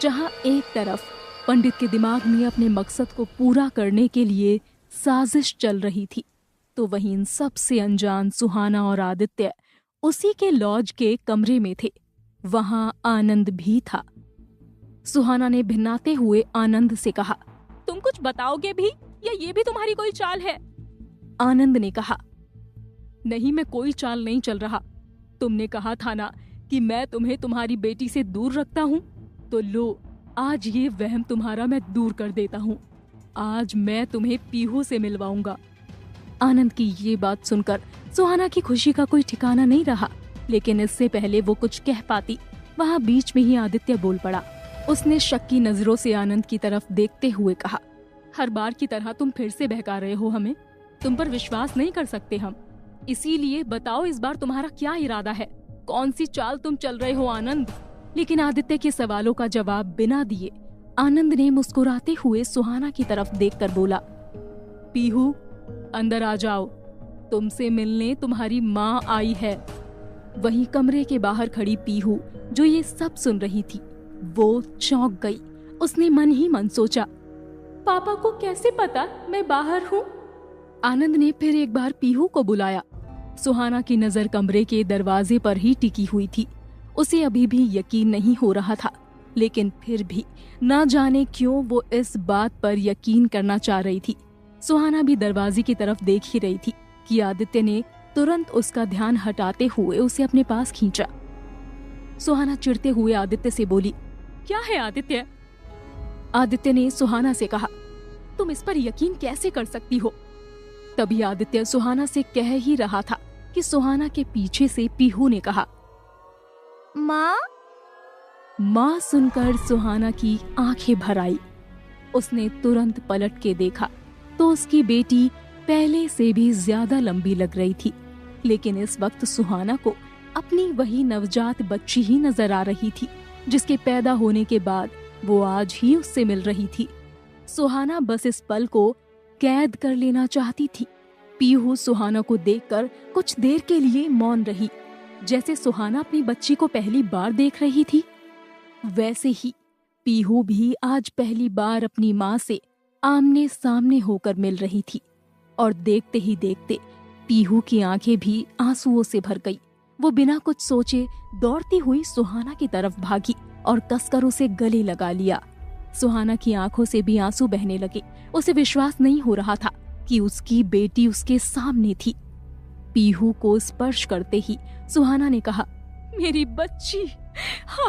जहां एक तरफ पंडित के दिमाग में अपने मकसद को पूरा करने के लिए साजिश चल रही थी, तो वहीं इन सबसे अनजान सुहाना और आदित्य उसी के लॉज के कमरे में थे। वहां आनंद भी था। सुहाना ने भिन्नाते हुए आनंद से कहा, तुम कुछ बताओगे भी या ये भी तुम्हारी कोई चाल है? आनंद ने कहा, नहीं, मैं कोई चाल नहीं चल रहा। तुमने कहा था ना कि मैं तुम्हें तुम्हारी बेटी से दूर रखता हूँ, तो लो आज ये वहम तुम्हारा मैं दूर कर देता हूँ। आज मैं तुम्हें पीहू से मिलवाऊंगा। आनंद की ये बात सुनकर सुहाना की खुशी का कोई ठिकाना नहीं रहा, लेकिन इससे पहले वो कुछ कह पाती, वहाँ बीच में ही आदित्य बोल पड़ा। उसने शक की नजरों से आनंद की तरफ देखते हुए कहा, हर बार की तरह तुम फिर से बहका रहे हो हमें। तुम पर विश्वास नहीं कर सकते हम, इसीलिए बताओ इस बार तुम्हारा क्या इरादा है? कौन सी चाल तुम चल रहे हो आनंद? लेकिन आदित्य के सवालों का जवाब बिना दिए आनंद ने मुस्कुराते हुए सुहाना की तरफ देखकर बोला, पीहू अंदर आ जाओ, तुमसे मिलने तुम्हारी माँ आई है। वहीं कमरे के बाहर खड़ी पीहू जो ये सब सुन रही थी, वो चौंक गई। उसने मन ही मन सोचा, पापा को कैसे पता मैं बाहर हूँ? आनंद ने फिर एक बार पीहू को बुलाया। सुहाना की नजर कमरे के दरवाजे पर ही टिकी हुई थी। उसे अभी भी यकीन नहीं हो रहा था, लेकिन फिर भी ना जाने क्यों वो इस बात पर यकीन करना चाह रही थी। सुहाना भी दरवाजे की तरफ देख ही रही थी कि आदित्य ने तुरंत उसका ध्यान हटाते हुए उसे अपने पास खींचा। सुहाना चिढ़ते हुए आदित्य से बोली, क्या है आदित्य? आदित्य ने सुहाना से कहा, तुम इस पर यकीन कैसे कर सकती हो? तभी आदित्य सुहाना से कह ही रहा था कि सुहाना के पीछे से पीहू ने कहा, माँ। माँ सुनकर सुहाना की आंखें भर आई। उसने तुरंत पलट के देखा तो उसकी बेटी पहले से भी ज्यादा लंबी लग रही थी, लेकिन इस वक्त सुहाना को अपनी वही नवजात बच्ची ही नजर आ रही थी, जिसके पैदा होने के बाद वो आज ही उससे मिल रही थी। सुहाना बस इस पल को कैद कर लेना चाहती थी। पीहू सुहाना को देखकर कुछ देर के लिए मौन रही, जैसे सुहाना अपनी बच्ची को पहली बार देख रही थी। वैसे ही पीहू भी आज पहली बार अपनी माँ से आमने सामने होकर मिल रही थी, और देखते ही देखते पीहू की आंखें भी आंसुओं से भर गई। वो बिना कुछ सोचे दौड़ती हुई सुहाना की तरफ भागी और कसकर उसे गले लगा लिया। सुहाना की आंखों से भी आंसू बहने लगे। उसे विश्वास नहीं हो रहा था कि उसकी बेटी उसके सामने थी। पीहू को स्पर्श करते ही सुहाना ने कहा, मेरी बच्ची,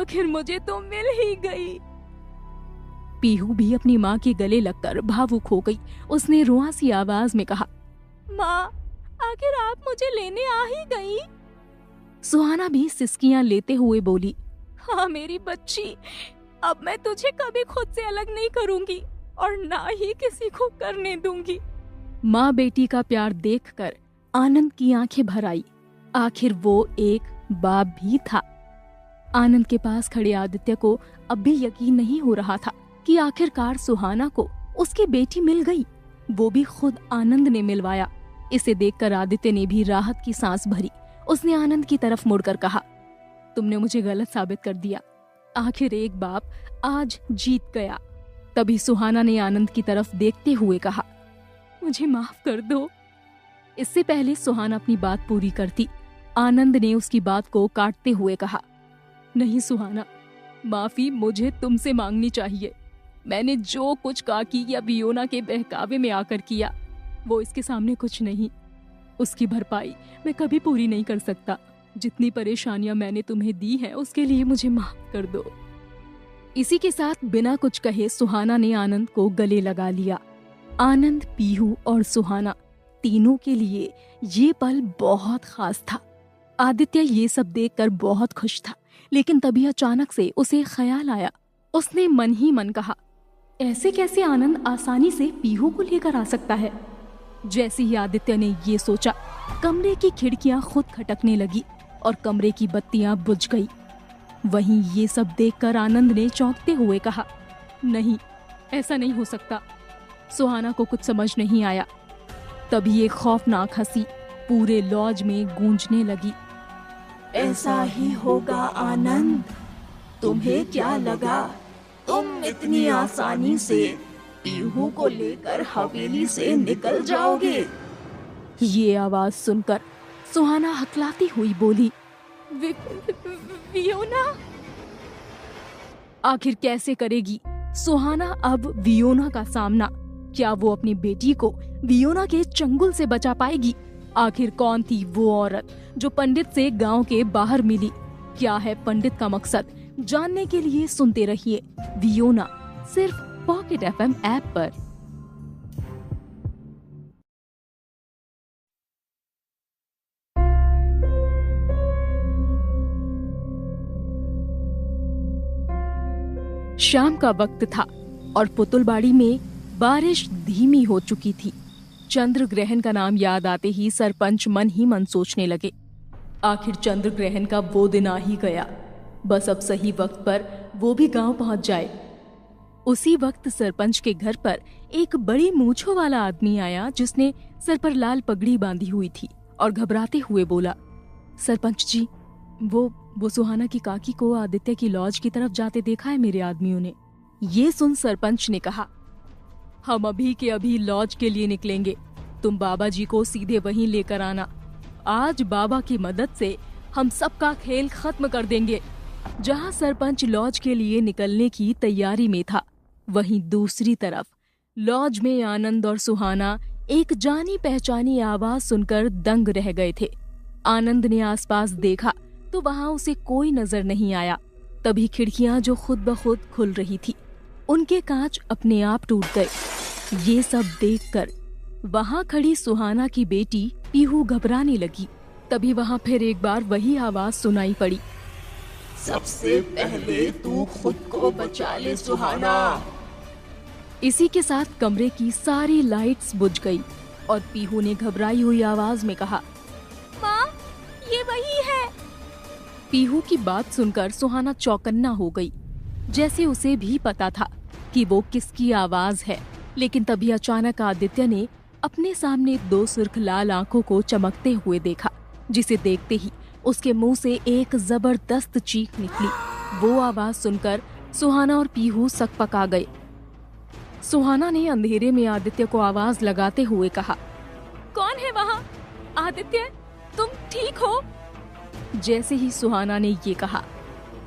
आखिर मुझे तो मिल ही गई। पीहू भी अपनी माँ के गले लगकर भावुक हो गई। उसने रुआंसी आवाज में कहा, माँ, आखिर आप मुझे लेने आ ही गई? सुहाना भी सिसकियां लेते हुए बोली, हाँ मेरी बच्ची, अब मैं तुझे कभी खुद से अलग नहीं करूंगी और ना ही किसी को करने दूंगी। माँ बेटी का प्यार देखकर आनंद की आंखें भर आई। आखिर वो एक बाप भी था। आनंद के पास खड़े आदित्य को अब भी यकीन नहीं हो रहा था कि आखिरकार सुहाना को उसकी बेटी मिल गई, वो भी खुद आनंद ने मिलवाया। इसे देखकर आदित्य ने भी राहत की सांस भरी। उसने आनंद की तरफ मुड़कर कहा, तुमने मुझे गलत साबित कर दिया। आखिर एक बाप आज जीत गया। तभी सुहाना ने आनंद की तरफ देखते हुए कहा, मुझे माफ कर दो। इससे पहले सुहाना अपनी बात पूरी करती, आनंद ने उसकी बात को काटते हुए कहा, नहीं सुहाना, माफी मुझे तुमसे मांगनी चाहिए। मैंने जो कुछ काकी या वियोना के बहकावे में आकर किया वो इसके सामने कुछ नहीं। उसकी भरपाई मैं कभी पूरी नहीं कर सकता। जितनी परेशानियां मैंने तुम्हें दी हैं उसके लिए मुझे माफ कर दो। इसी के साथ बिना कुछ कहे सुहाना ने आनंद को गले लगा लिया। आनंद, पीहू और सुहाना तीनों के लिए ये पल बहुत खास था। आदित्य ये सब देखकर बहुत खुश था, लेकिन तभी अचानक से उसे ख्याल आया। उसने मन ही मन कहा, ऐसे कैसे आनंद आसानी से पीहू को लेकर आ सकता है। जैसे ही आदित्य ने ये सोचा, कमरे की खिड़कियां खुद खटकने लगी और कमरे की बत्तियां बुझ गई। वहीं ये सब देखकर आनंद ने चौंकते हुए कहा, नहीं, ऐसा नहीं हो सकता। सुहाना को कुछ समझ नहीं आया। तभी एक खौफनाक हंसी पूरे लॉज में गूंजने लगी। ऐसा ही होगा आनंद, तुम्हें क्या लगा तुम इतनी आसानी से पीहू को लेकर हवेली से निकल जाओगे? ये आवाज सुनकर सुहाना हकलाती हुई बोली, वियोना। आखिर कैसे करेगी सुहाना अब वियोना का सामना? क्या वो अपनी बेटी को वियोना के चंगुल से बचा पाएगी? आखिर कौन थी वो औरत जो पंडित से गांव के बाहर मिली? क्या है पंडित का मकसद? जानने के लिए सुनते रहिए वियोना, सिर्फ पॉकेट FM ऐप पर। शाम का वक्त था और पुतुलबाड़ी में बारिश धीमी हो चुकी थी। चंद्र ग्रहण का नाम याद आते ही सरपंच मन ही मन सोचने लगे, आखिर चंद्र ग्रहण का वो दिन आ ही गया। बस अब सही वक्त पर वो भी गांव पहुंच जाए। उसी वक्त सरपंच के घर पर एक बड़ी मूंछों वाला आदमी आया, जिसने सर पर लाल पगड़ी बांधी हुई थी और घबराते हुए बोला, सरपंच जी, वो सुहाना की काकी को आदित्य की लॉज की तरफ जाते देखा है मेरे आदमियों ने। ये सुन सरपंच ने कहा, हम अभी के अभी लॉज के लिए निकलेंगे। तुम बाबा जी को सीधे वहीं लेकर आना। आज बाबा की मदद से हम सबका खेल खत्म कर देंगे। जहां सरपंच लॉज के लिए निकलने की तैयारी में था, वहीं दूसरी तरफ लॉज में आनंद और सुहाना एक जानी पहचानी आवाज सुनकर दंग रह गए थे। आनंद ने आसपास देखा तो वहां उसे कोई नजर नहीं आया। तभी खिड़कियां जो खुद ब खुद खुल रही थी, उनके कांच अपने आप टूट गए। ये सब देखकर वहां खड़ी सुहाना की बेटी पीहू घबराने लगी। तभी वहां फिर एक बार वही आवाज सुनाई पड़ी, सबसे पहले तू खुद को बचा ले सुहाना। इसी के साथ कमरे की सारी लाइट्स बुझ गई और पीहू ने घबराई हुई आवाज में कहा, माँ, ये वही है। पीहू की बात सुनकर सुहाना चौकन्ना हो गई, जैसे उसे भी पता था कि वो किसकी आवाज है। लेकिन तभी अचानक आदित्य ने अपने सामने दो सुर्ख लाल आंखों को चमकते हुए देखा, जिसे देखते ही उसके मुंह से एक जबरदस्त चीख निकली। वो आवाज सुनकर सुहाना और पीहू सकपका गए। सुहाना ने अंधेरे में आदित्य को आवाज लगाते हुए कहा, कौन है वहाँ? आदित्य, तुम ठीक हो? जैसे ही सुहाना ने ये कहा,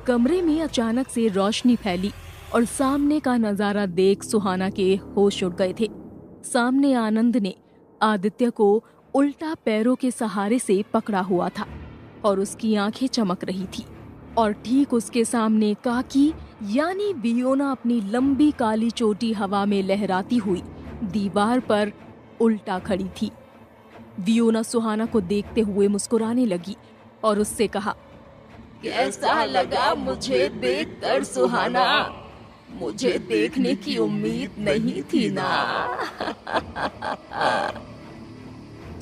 कमरे में अचानक से रोशनी फैली और सामने का नजारा देख सुहाना के होश उड़ गए थे। सामने आनंद ने आदित्य को उल्टा पैरों के सहारे से पकड़ा हुआ था और उसकी आंखें चमक रही थी। और ठीक उसके सामने काकी यानी वियोना अपनी लंबी काली चोटी हवा में लहराती हुई दीवार पर उल्टा खड़ी थी। वियोना सुहाना को देखते हुए मुस्कुराने लगी और उससे कहा, कैसा लगा मुझे देखकर सुहाना? मुझे देखने की उम्मीद नहीं थी ना।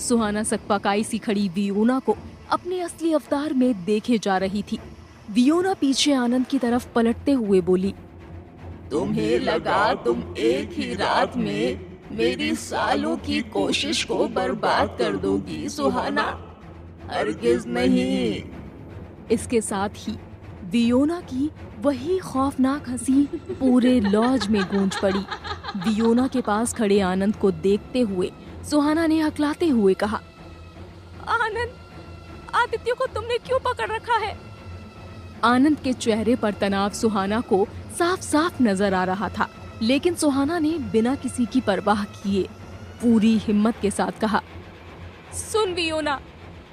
सुहाना सकपकाई सी खड़ी वियोना को अपने असली अवतार में देखे जा रही थी। वियोना पीछे आनंद की तरफ पलटते हुए बोली, तुम्हें लगा तुम एक ही रात में मेरी सालों की कोशिश को बर्बाद कर दोगी सुहाना? हरगिज नहीं। इसके साथ ही वियोना की वही खौफनाक हंसी पूरे लॉज में गूंज पड़ी। वियोना के पास खड़े आनंद को देखते हुए सुहाना ने हकलाते हुए कहा, आनंद, आदित्य को तुमने क्यों पकड़ रखा है? आनंद के चेहरे पर तनाव सुहाना को साफ साफ नजर आ रहा था, लेकिन सुहाना ने बिना किसी की परवाह किए पूरी हिम्मत के साथ कहा, सुन वियोना,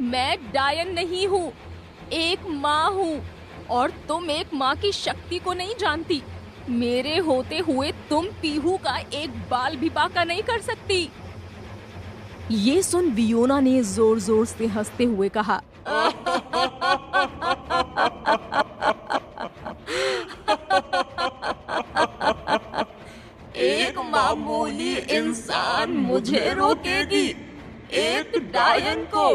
मैं डायन नहीं हूँ, एक माँ हूँ, और तुम एक माँ की शक्ति को नहीं जानती। मेरे होते हुए तुम पीहू का एक बाल भी बांका नहीं कर सकती। ये सुन वियोना ने जोर जोर से हंसते हुए कहा, एक मामूली इंसान मुझे रोकेगी, एक डायन को?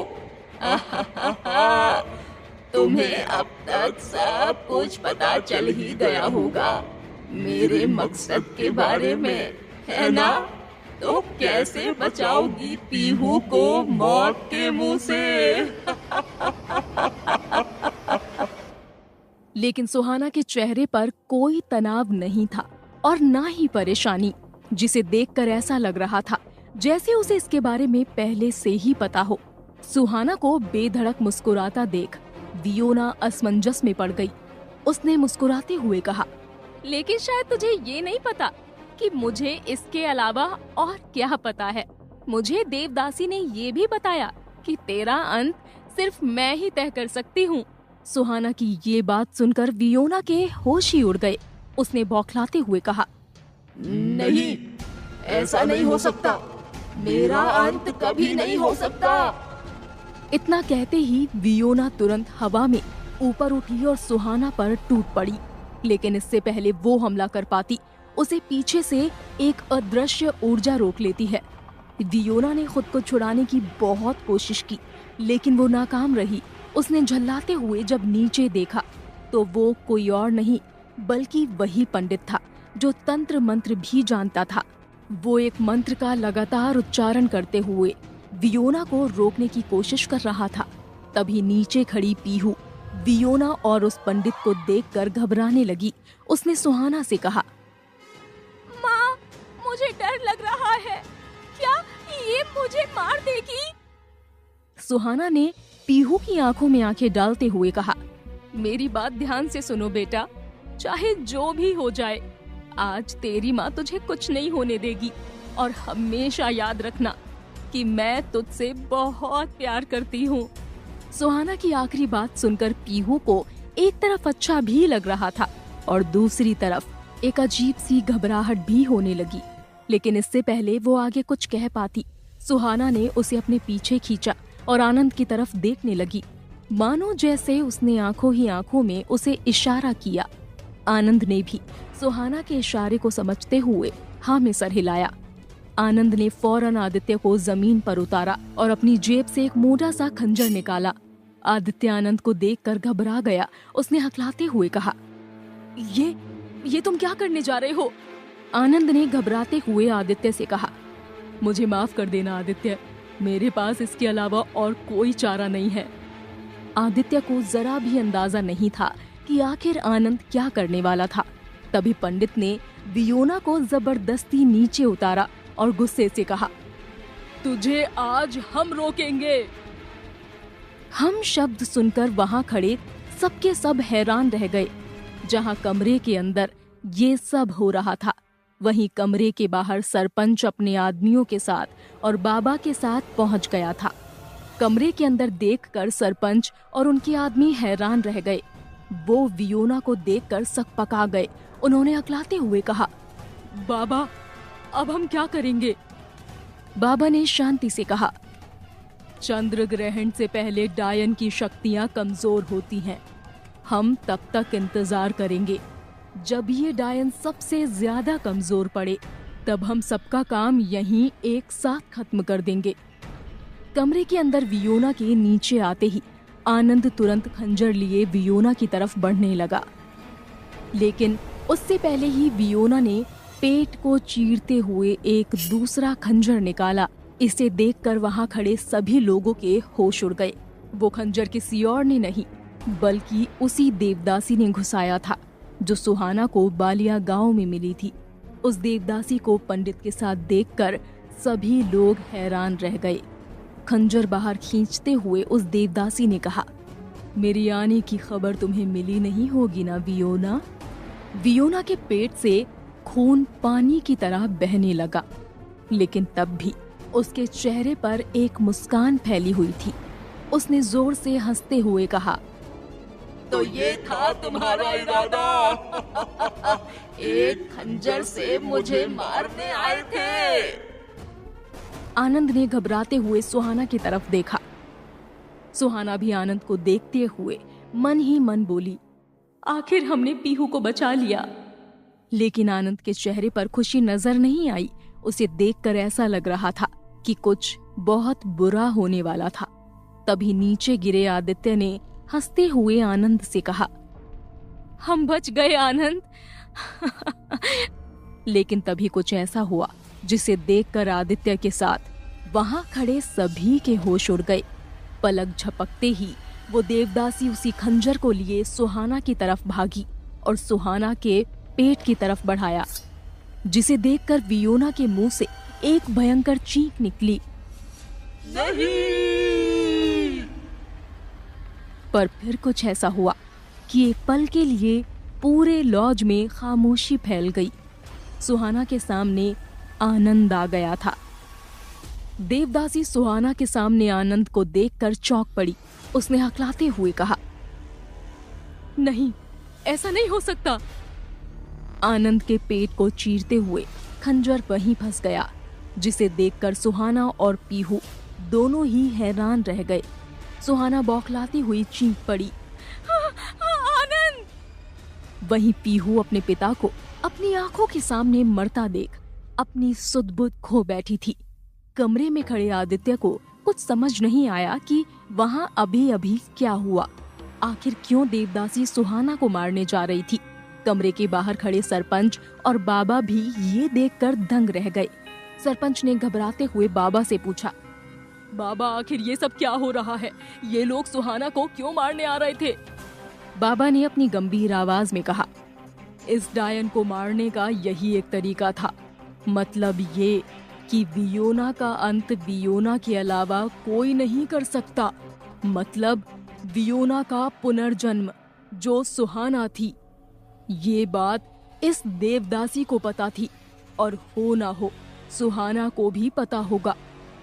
तुम्हें अब तक सब कुछ पता चल ही गया होगा मेरे मकसद के बारे में, है ना? तो कैसे बचाओगी पीहू को मौत के मुंह से? लेकिन सुहाना के चेहरे पर कोई तनाव नहीं था और ना ही परेशानी, जिसे देखकर ऐसा लग रहा था जैसे उसे इसके बारे में पहले से ही पता हो। सुहाना को बेधड़क मुस्कुराता देख वियोना असमंजस में पड़ गई। उसने मुस्कुराते हुए कहा, लेकिन शायद तुझे ये नहीं पता कि मुझे इसके अलावा और क्या पता है। मुझे देवदासी ने ये भी बताया कि तेरा अंत सिर्फ मैं ही तय कर सकती हूँ। सुहाना की ये बात सुनकर वियोना के होश ही उड़ गए। उसने बौखलाते हुए कहा, नहीं, ऐसा नहीं हो सकता। मेरा अंत कभी नहीं हो सकता। इतना कहते ही वियोना तुरंत हवा में ऊपर उठी और सुहाना पर टूट पड़ी। लेकिन इससे पहले वो हमला कर पाती, उसे पीछे से एक अदृश्य ऊर्जा रोक लेती है। वियोना ने खुद को छुड़ाने की बहुत कोशिश की, लेकिन वो नाकाम रही। उसने झल्लाते हुए जब नीचे देखा तो वो कोई और नहीं बल्कि वही पंडित था जो तंत्र मंत्र भी जानता था। वो एक मंत्र का लगातार उच्चारण करते हुए वियोना को रोकने की कोशिश कर रहा था। तभी नीचे खड़ी पीहू वियोना और उस पंडित को देखकर घबराने लगी। उसने सुहाना से कहा, माँ, मुझे डर लग रहा है। क्या ये मुझे मार देगी? सुहाना ने पीहू की आंखों में आंखें डालते हुए कहा, मेरी बात ध्यान से सुनो बेटा, चाहे जो भी हो जाए, आज तेरी माँ तुझे कुछ नहीं होने देगी। और हमेशा याद रखना कि मैं तुझसे बहुत प्यार करती हूँ। सुहाना की आखिरी बात सुनकर पीहू को एक तरफ अच्छा भी लग रहा था और दूसरी तरफ एक अजीब सी घबराहट भी होने लगी। लेकिन इससे पहले वो आगे कुछ कह पाती, सुहाना ने उसे अपने पीछे खींचा और आनंद की तरफ देखने लगी, मानो जैसे उसने आंखों ही आंखों में उसे इशारा किया। आनंद ने भी सुहाना के इशारे को समझते हुए हाँ में सर हिलाया। आनंद ने फौरन आदित्य को जमीन पर उतारा और अपनी जेब से एक मोटा सा खंजर निकाला। आदित्य आनंद को देखकर घबरा गया। उसने हकलाते हुए कहा, ये तुम क्या करने जा रहे हो? आनंद ने घबराते हुए आदित्य से कहा, मुझे माफ कर देना आदित्य, मेरे पास इसके अलावा और कोई चारा नहीं है। आदित्य को जरा भी अंदाजा नहीं था कि आखिर आनंद क्या करने वाला था। तभी पंडित ने वियोना को जबरदस्ती नीचे उतारा और गुस्से से कहा, तुझे आज हम रोकेंगे। हम शब्द सुनकर वहां खड़े सबके सब हैरान रह गए। जहां कमरे के अंदर ये सब हो रहा था, वहीं कमरे के बाहर सरपंच अपने आदमियों के साथ और बाबा के साथ पहुंच गया था। कमरे के अंदर देखकर सरपंच और उनके आदमी हैरान रह गए। वो वियोना को देखकर सकपका गए। उन्होंने अकलाते हुए कहा, बाबा, अब हम क्या करेंगे? बाबा ने शांति से कहा, चंद्र ग्रहण से पहले डायन की शक्तियां कमजोर होती हैं। हम तब तक इंतजार करेंगे। जब ये डायन सबसे ज्यादा कमजोर पड़े तब हम सबका काम यहीं एक साथ खत्म कर देंगे। कमरे के अंदर वियोना के नीचे आते ही आनंद तुरंत खंजर लिए वियोना की तरफ बढ़ने लगा, लेकिन उससे पहले ही वियोना ने पेट को चीरते हुए एक दूसरा खंजर निकाला। इसे देखकर वहां खड़े सभी लोगों के होश उड़ गए। वो खंजर किसी और ने नहीं बल्कि उसी देवदासी ने घुसाया था जो सुहाना को बालिया गांव में मिली थी। उस देवदासी को पंडित के साथ देखकर सभी लोग हैरान रह गए। खंजर बाहर खींचते हुए उस देवदासी ने कहा, मेरी आने की खबर तुम्हें मिली नहीं होगी ना वियोना? वियोना के पेट से खून पानी की तरह बहने लगा, लेकिन तब भी उसके चेहरे पर एक मुस्कान फैली हुई थी। उसने जोर से हंसते हुए कहा, तो ये था तुम्हारा इरादा? एक खंजर से मुझे मारने आए थे। आनंद ने घबराते हुए सुहाना की तरफ देखा। सुहाना भी आनंद को देखते हुए मन ही मन बोली, आखिर हमने पीहू को बचा लिया। लेकिन आनंद के चेहरे पर खुशी नजर नहीं आई। उसे देखकर ऐसा लग रहा था कि कुछ बहुत बुरा होने वाला था। तभी नीचे गिरे आदित्य ने हंसते हुए आनंद से कहा, हम बच गए आनंद। लेकिन तभी कुछ ऐसा हुआ जिसे देखकर आदित्य के साथ वहां खड़े सभी के होश उड़ गए। पलक झपकते ही वो देवदासी उसी खंजर को लिए सुहाना की तरफ भागी और सुहाना के पेट की तरफ बढ़ाया, जिसे देखकर वियोना के मुंह से एक भयंकर चीख निकली। नहीं! पर फिर कुछ ऐसा हुआ कि एक पल के लिए पूरे लॉज में खामोशी फैल गई। सुहाना के सामने आनंद आ गया था। देवदासी सुहाना के सामने आनंद को देखकर चौंक पड़ी। उसने हकलाते हुए कहा, नहीं, ऐसा नहीं हो सकता। आनंद के पेट को चीरते हुए खंजर वहीं फंस गया, जिसे देखकर सुहाना और पीहू दोनों ही हैरान रह गए। सुहाना बौखलाती हुई चीख पड़ी, आनंद! वहीं पीहू अपने पिता को अपनी आंखों के सामने मरता देख अपनी सुध-बुध खो बैठी थी। कमरे में खड़े आदित्य को कुछ समझ नहीं आया कि वहां अभी अभी क्या हुआ। आखिर क्यों देवदासी सुहाना को मारने जा रही थी। कमरे के बाहर खड़े सरपंच और बाबा भी ये देखकर दंग रह गए। सरपंच ने घबराते हुए बाबा से पूछा, बाबा, आखिर ये सब क्या हो रहा है? ये लोग सुहाना को क्यों मारने आ रहे थे? बाबा ने अपनी गंभीर आवाज में कहा, इस डायन को मारने का यही एक तरीका था। मतलब ये कि वियोना का अंत वियोना के अलावा कोई नहीं कर सकता। मतलब वियोना का पुनर्जन्म जो सुहाना थी। ये बात इस देवदासी को पता थी और हो ना हो सुहाना को भी पता होगा।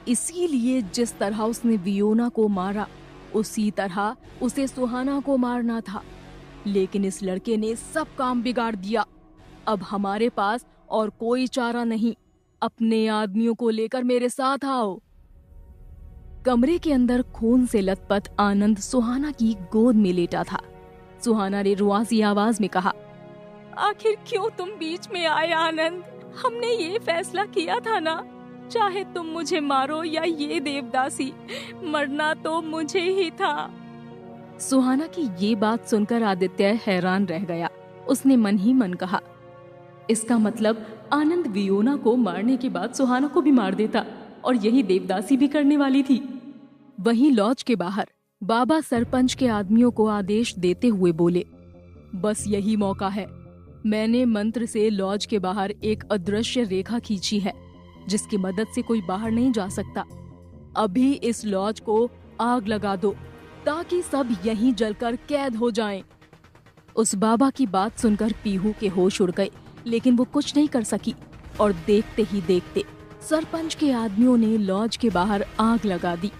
इसीलिए जिस तरह उसने वियोना को मारा उसी तरह उसे सुहाना को मारना था। लेकिन इस लड़के ने सब काम बिगाड़ दिया। अब हमारे पास और कोई चारा नहीं। अपने आदमियों को लेकर मेरे साथ आओ। कमरे के अंदर खून से लथपथ आनंद सुहाना की गोद में लेटा था। सुहाना ने रुआसी आवाज में कहा, आखिर क्यों तुम बीच में आए आनंद? हमने ये फैसला किया था ना, चाहे तुम मुझे मारो या ये देवदासी, मरना तो मुझे ही था। सुहाना की ये बात सुनकर आदित्य हैरान रह गया। उसने मन ही मन कहा, इसका मतलब आनंद वियोना को मारने के बाद सुहाना को भी मार देता और यही देवदासी भी करने वाली थी। वहीं लॉज के बाहर बाबा सरपंच के आदमियों को आदेश देते हुए बोले, बस यही मौका है। मैंने मंत्र से लॉज के बाहर एक अदृश्य रेखा खींची है जिसकी मदद से कोई बाहर नहीं जा सकता। अभी इस लॉज को आग लगा दो ताकि सब यहीं जलकर कैद हो जाएं। उस बाबा की बात सुनकर पीहू के होश उड़ गए, लेकिन वो कुछ नहीं कर सकी और देखते ही देखते सरपंच के आदमियों ने लॉज के बाहर आग लगा दी।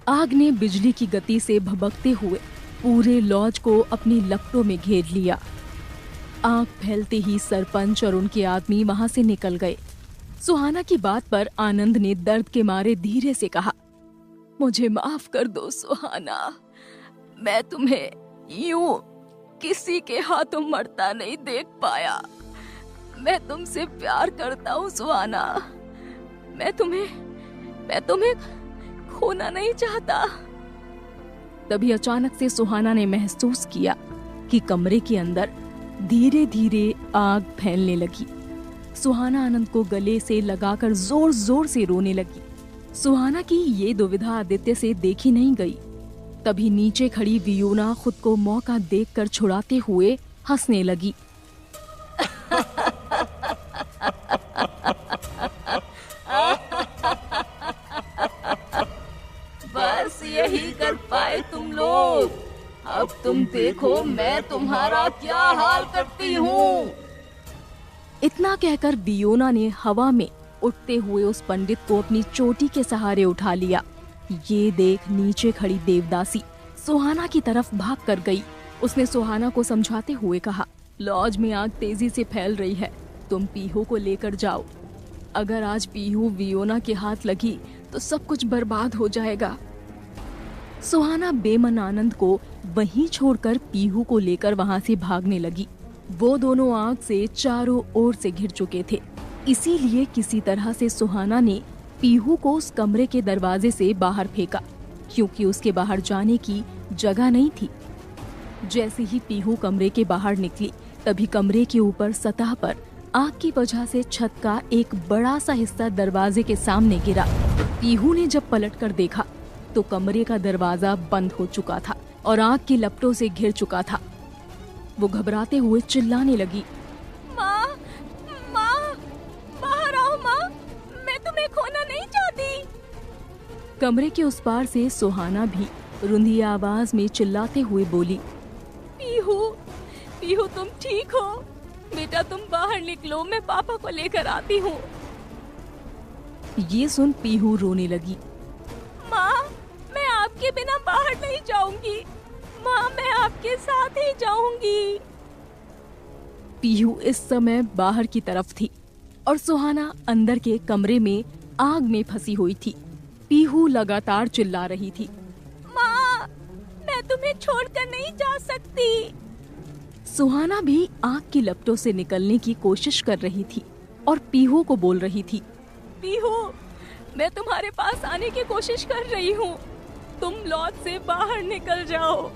आग ने बिजली की गति से भभकते हुए पूरे लॉज को अपनी लपटों में घेर लिया। आग फैलते ही सरपंच और उनके आदमी वहां से निकल गए। सुहाना की बात पर आनंद ने दर्द के मारे धीरे से कहा, मुझे माफ कर दो सुहाना, मैं तुम्हें यूं किसी के हाथों मरता नहीं देख पाया। मैं तुमसे प्यार करता हूँ सुहाना। मैं तुम्हें खोना नहीं चाहता। तभी अचानक से सुहाना ने महसूस किया कि कमरे के अंदर धीरे धीरे आग फैलने लगी। सुहाना आनंद को गले से लगाकर जोर जोर से रोने लगी। सुहाना की ये दुविधा आदित्य से देखी नहीं गई। तभी नीचे खड़ी वियोना खुद को मौका देखकर छुड़ाते हुए हंसने लगी। बस यही कर पाए तुम लोग। अब तुम देखो मैं तुम्हारा क्या हाल करती हूँ। इतना कहकर वियोना ने हवा में उठते हुए उस पंडित को अपनी चोटी के सहारे उठा लिया। ये देख नीचे खड़ी देवदासी सुहाना की तरफ भाग कर गई। उसने सुहाना को समझाते हुए कहा, लॉज में आग तेजी से फैल रही है, तुम पीहू को लेकर जाओ। अगर आज पीहू वियोना के हाथ लगी तो सब कुछ बर्बाद हो जाएगा। सुहाना बेमन आनंद को वहीं छोड़कर पीहू को लेकर वहां से भागने लगी। वो दोनों आग से चारों ओर से घिर चुके थे। इसीलिए किसी तरह से सुहाना ने पीहू को उस कमरे के दरवाजे से बाहर फेंका, क्योंकि उसके बाहर जाने की जगह नहीं थी। जैसे ही पीहू कमरे के बाहर निकली, तभी कमरे के ऊपर सतह पर आग की वजह से छत का एक बड़ा सा हिस्सा दरवाजे के सामने गिरा। पीहू ने जब पलटकर देखा तो कमरे का दरवाजा बंद हो चुका था और आग की लपटों से घिर चुका था। वो घबराते हुए चिल्लाने लगी, माँ, माँ, बाहर आओ माँ, मैं तुम्हें खोना नहीं चाहती। कमरे के उस पार से सुहाना भी रुंधी आवाज में चिल्लाते हुए बोली, पीहू, पीहू तुम ठीक हो? बेटा तुम बाहर निकलो, मैं पापा को लेकर आती हूँ। ये सुन पीहू रोने लगी। माँ, मैं आपके बिना बाहर नहीं जाऊंगी। माँ, मैं आपके साथ ही जाऊंगी। पीहू इस समय बाहर की तरफ थी और सुहाना अंदर के कमरे में आग में फंसी हुई थी। पीहू लगातार चिल्ला रही थी, माँ, मैं तुम्हें छोड़कर नहीं जा सकती। सुहाना भी आग की लपटों से निकलने की कोशिश कर रही थी और पीहू को बोल रही थी, पीहू, मैं तुम्हारे पास आने की कोशिश कर रही हूँ, तुम लॉज से बाहर निकल जाओ।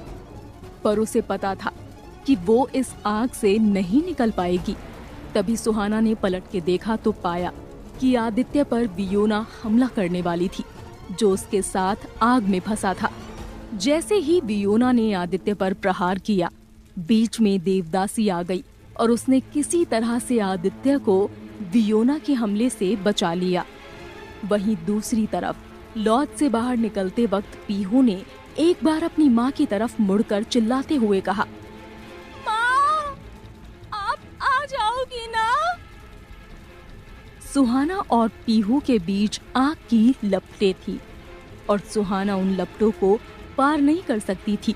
पर उसे पता था कि वो इस आग से नहीं निकल पाएगी। तभी सुहाना ने पलट के देखा तो पाया कि आदित्य पर वियोना हमला करने वाली थी, जो उसके साथ आग में फंसा था। जैसे ही वियोना ने आदित्य पर प्रहार किया, बीच में देवदासी आ गई और उसने किसी तरह से आदित्य को वियोना के हमले से बचा लिया। वहीं दूसरी तरफ लॉज से बाहर निकलते वक्त पीहू ने एक बार अपनी माँ की तरफ मुड़कर चिल्लाते हुए कहा, माँ, आप आ जाओगी ना? सुहाना और पीहू के बीच आग की लपटें थी और सुहाना उन लपटों को पार नहीं कर सकती थी।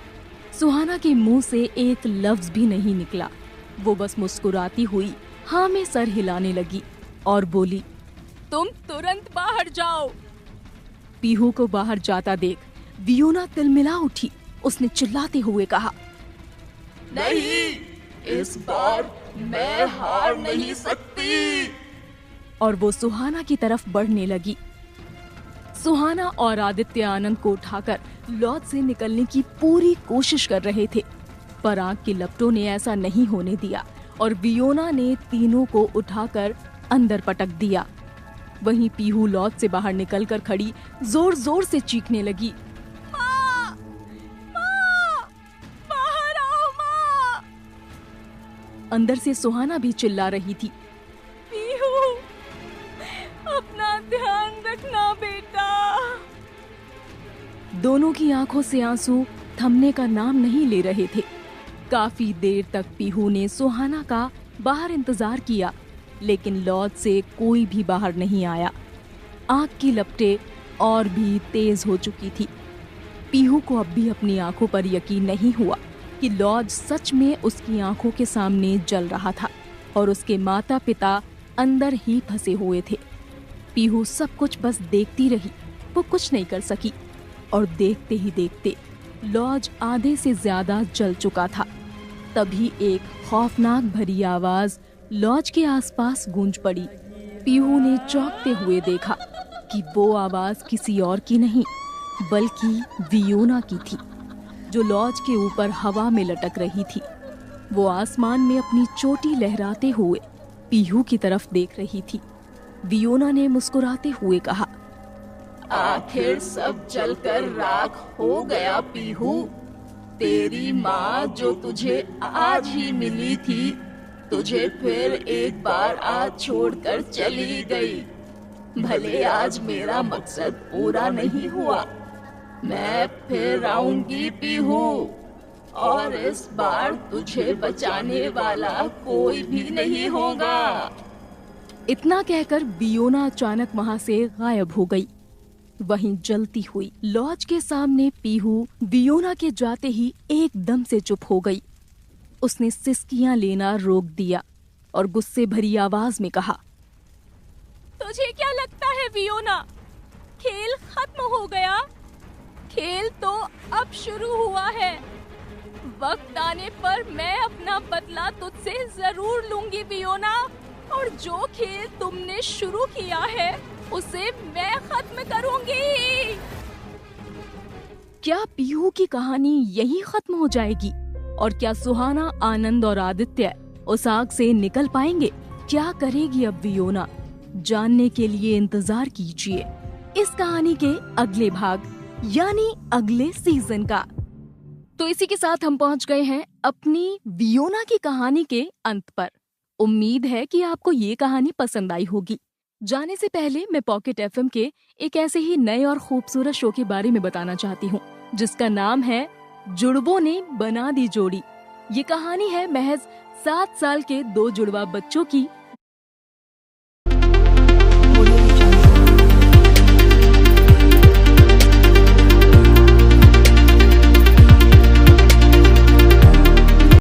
सुहाना के मुंह से एक लफ्ज भी नहीं निकला। वो बस मुस्कुराती हुई हाँ में सर हिलाने लगी और बोली, तुम तुरंत बाहर जाओ। पीहू को बाहर जाता देख वियोना तिलमिला उठी। उसने चिल्लाते हुए कहा, नहीं, इस बार मैं हार नहीं सकती। और वो सुहाना की तरफ बढ़ने लगी। सुहाना और आदित्य आनंद को उठाकर लॉज से निकलने की पूरी कोशिश कर रहे थे, पर आग की लपटों ने ऐसा नहीं होने दिया और वियोना ने तीनों को उठाकर अंदर पटक दिया। वहीं पीहू लॉज से बाहर निकलकर खड़ी जोर जोर से चीखने लगी, माँ, माँ, बाहर आओ माँ। अंदर से सुहाना भी चिल्ला रही थी, पीहू, अपना ध्यान रखना बेटा। दोनों की आंखों से आंसू थमने का नाम नहीं ले रहे थे। काफी देर तक पीहू ने सुहाना का बाहर इंतजार किया, लेकिन लॉज से कोई भी बाहर नहीं आया। आग की लपटें और भी तेज हो चुकी थी। पीहू को अब भी अपनी आंखों पर यकीन नहीं हुआ कि लॉज सच में उसकी आंखों के सामने जल रहा था और उसके माता पिता अंदर ही फंसे हुए थे। पीहू सब कुछ बस देखती रही, वो कुछ नहीं कर सकी और देखते ही देखते लॉज आधे से ज्यादा जल चुका था। तभी एक खौफनाक भरी आवाज लॉज के आसपास गूंज पड़ी। पीहू ने चौंकते हुए देखा कि वो आवाज किसी और की नहीं बल्कि वियोना की थी, जो लॉज के ऊपर हवा में लटक रही थी। वो आसमान में अपनी चोटी लहराते हुए पीहू की तरफ देख रही थी। वियोना ने मुस्कुराते हुए कहा, आखिर सब जलकर राख हो गया पीहू। तेरी माँ जो तुझे आज ही मिली थी, तुझे फिर एक बार आज छोड़कर चली गई। भले आज मेरा मकसद पूरा नहीं हुआ, मैं फिर आऊंगी पीहू, और इस बार तुझे बचाने वाला कोई भी नहीं होगा। इतना कहकर वियोना अचानक वहां से गायब हो गई। वहीं जलती हुई लॉज के सामने पीहू वियोना के जाते ही एकदम से चुप हो गई। उसने सिसकियां लेना रोक दिया और गुस्से भरी आवाज में कहा, तुझे क्या लगता है वियोना, खेल खत्म हो गया? खेल तो अब शुरू हुआ है। वक्त आने पर मैं अपना बदला तुझसे जरूर लूंगी वियोना, और जो खेल तुमने शुरू किया है उसे मैं खत्म करूंगी। क्या पीहू की कहानी यहीं खत्म हो जाएगी? और क्या सुहाना, आनंद और आदित्य उस आग से निकल पाएंगे? क्या करेगी अब वियोना? जानने के लिए इंतजार कीजिए इस कहानी के अगले भाग यानी अगले सीजन का। तो इसी के साथ हम पहुंच गए हैं अपनी वियोना की कहानी के अंत पर। उम्मीद है कि आपको ये कहानी पसंद आई होगी। जाने से पहले मैं पॉकेट एफएम के एक ऐसे ही नए और खूबसूरत शो के बारे में बताना चाहती हूँ, जिसका नाम है जुड़वों ने बना दी जोड़ी। ये कहानी है महज 7 साल के 2 जुड़वा बच्चों की,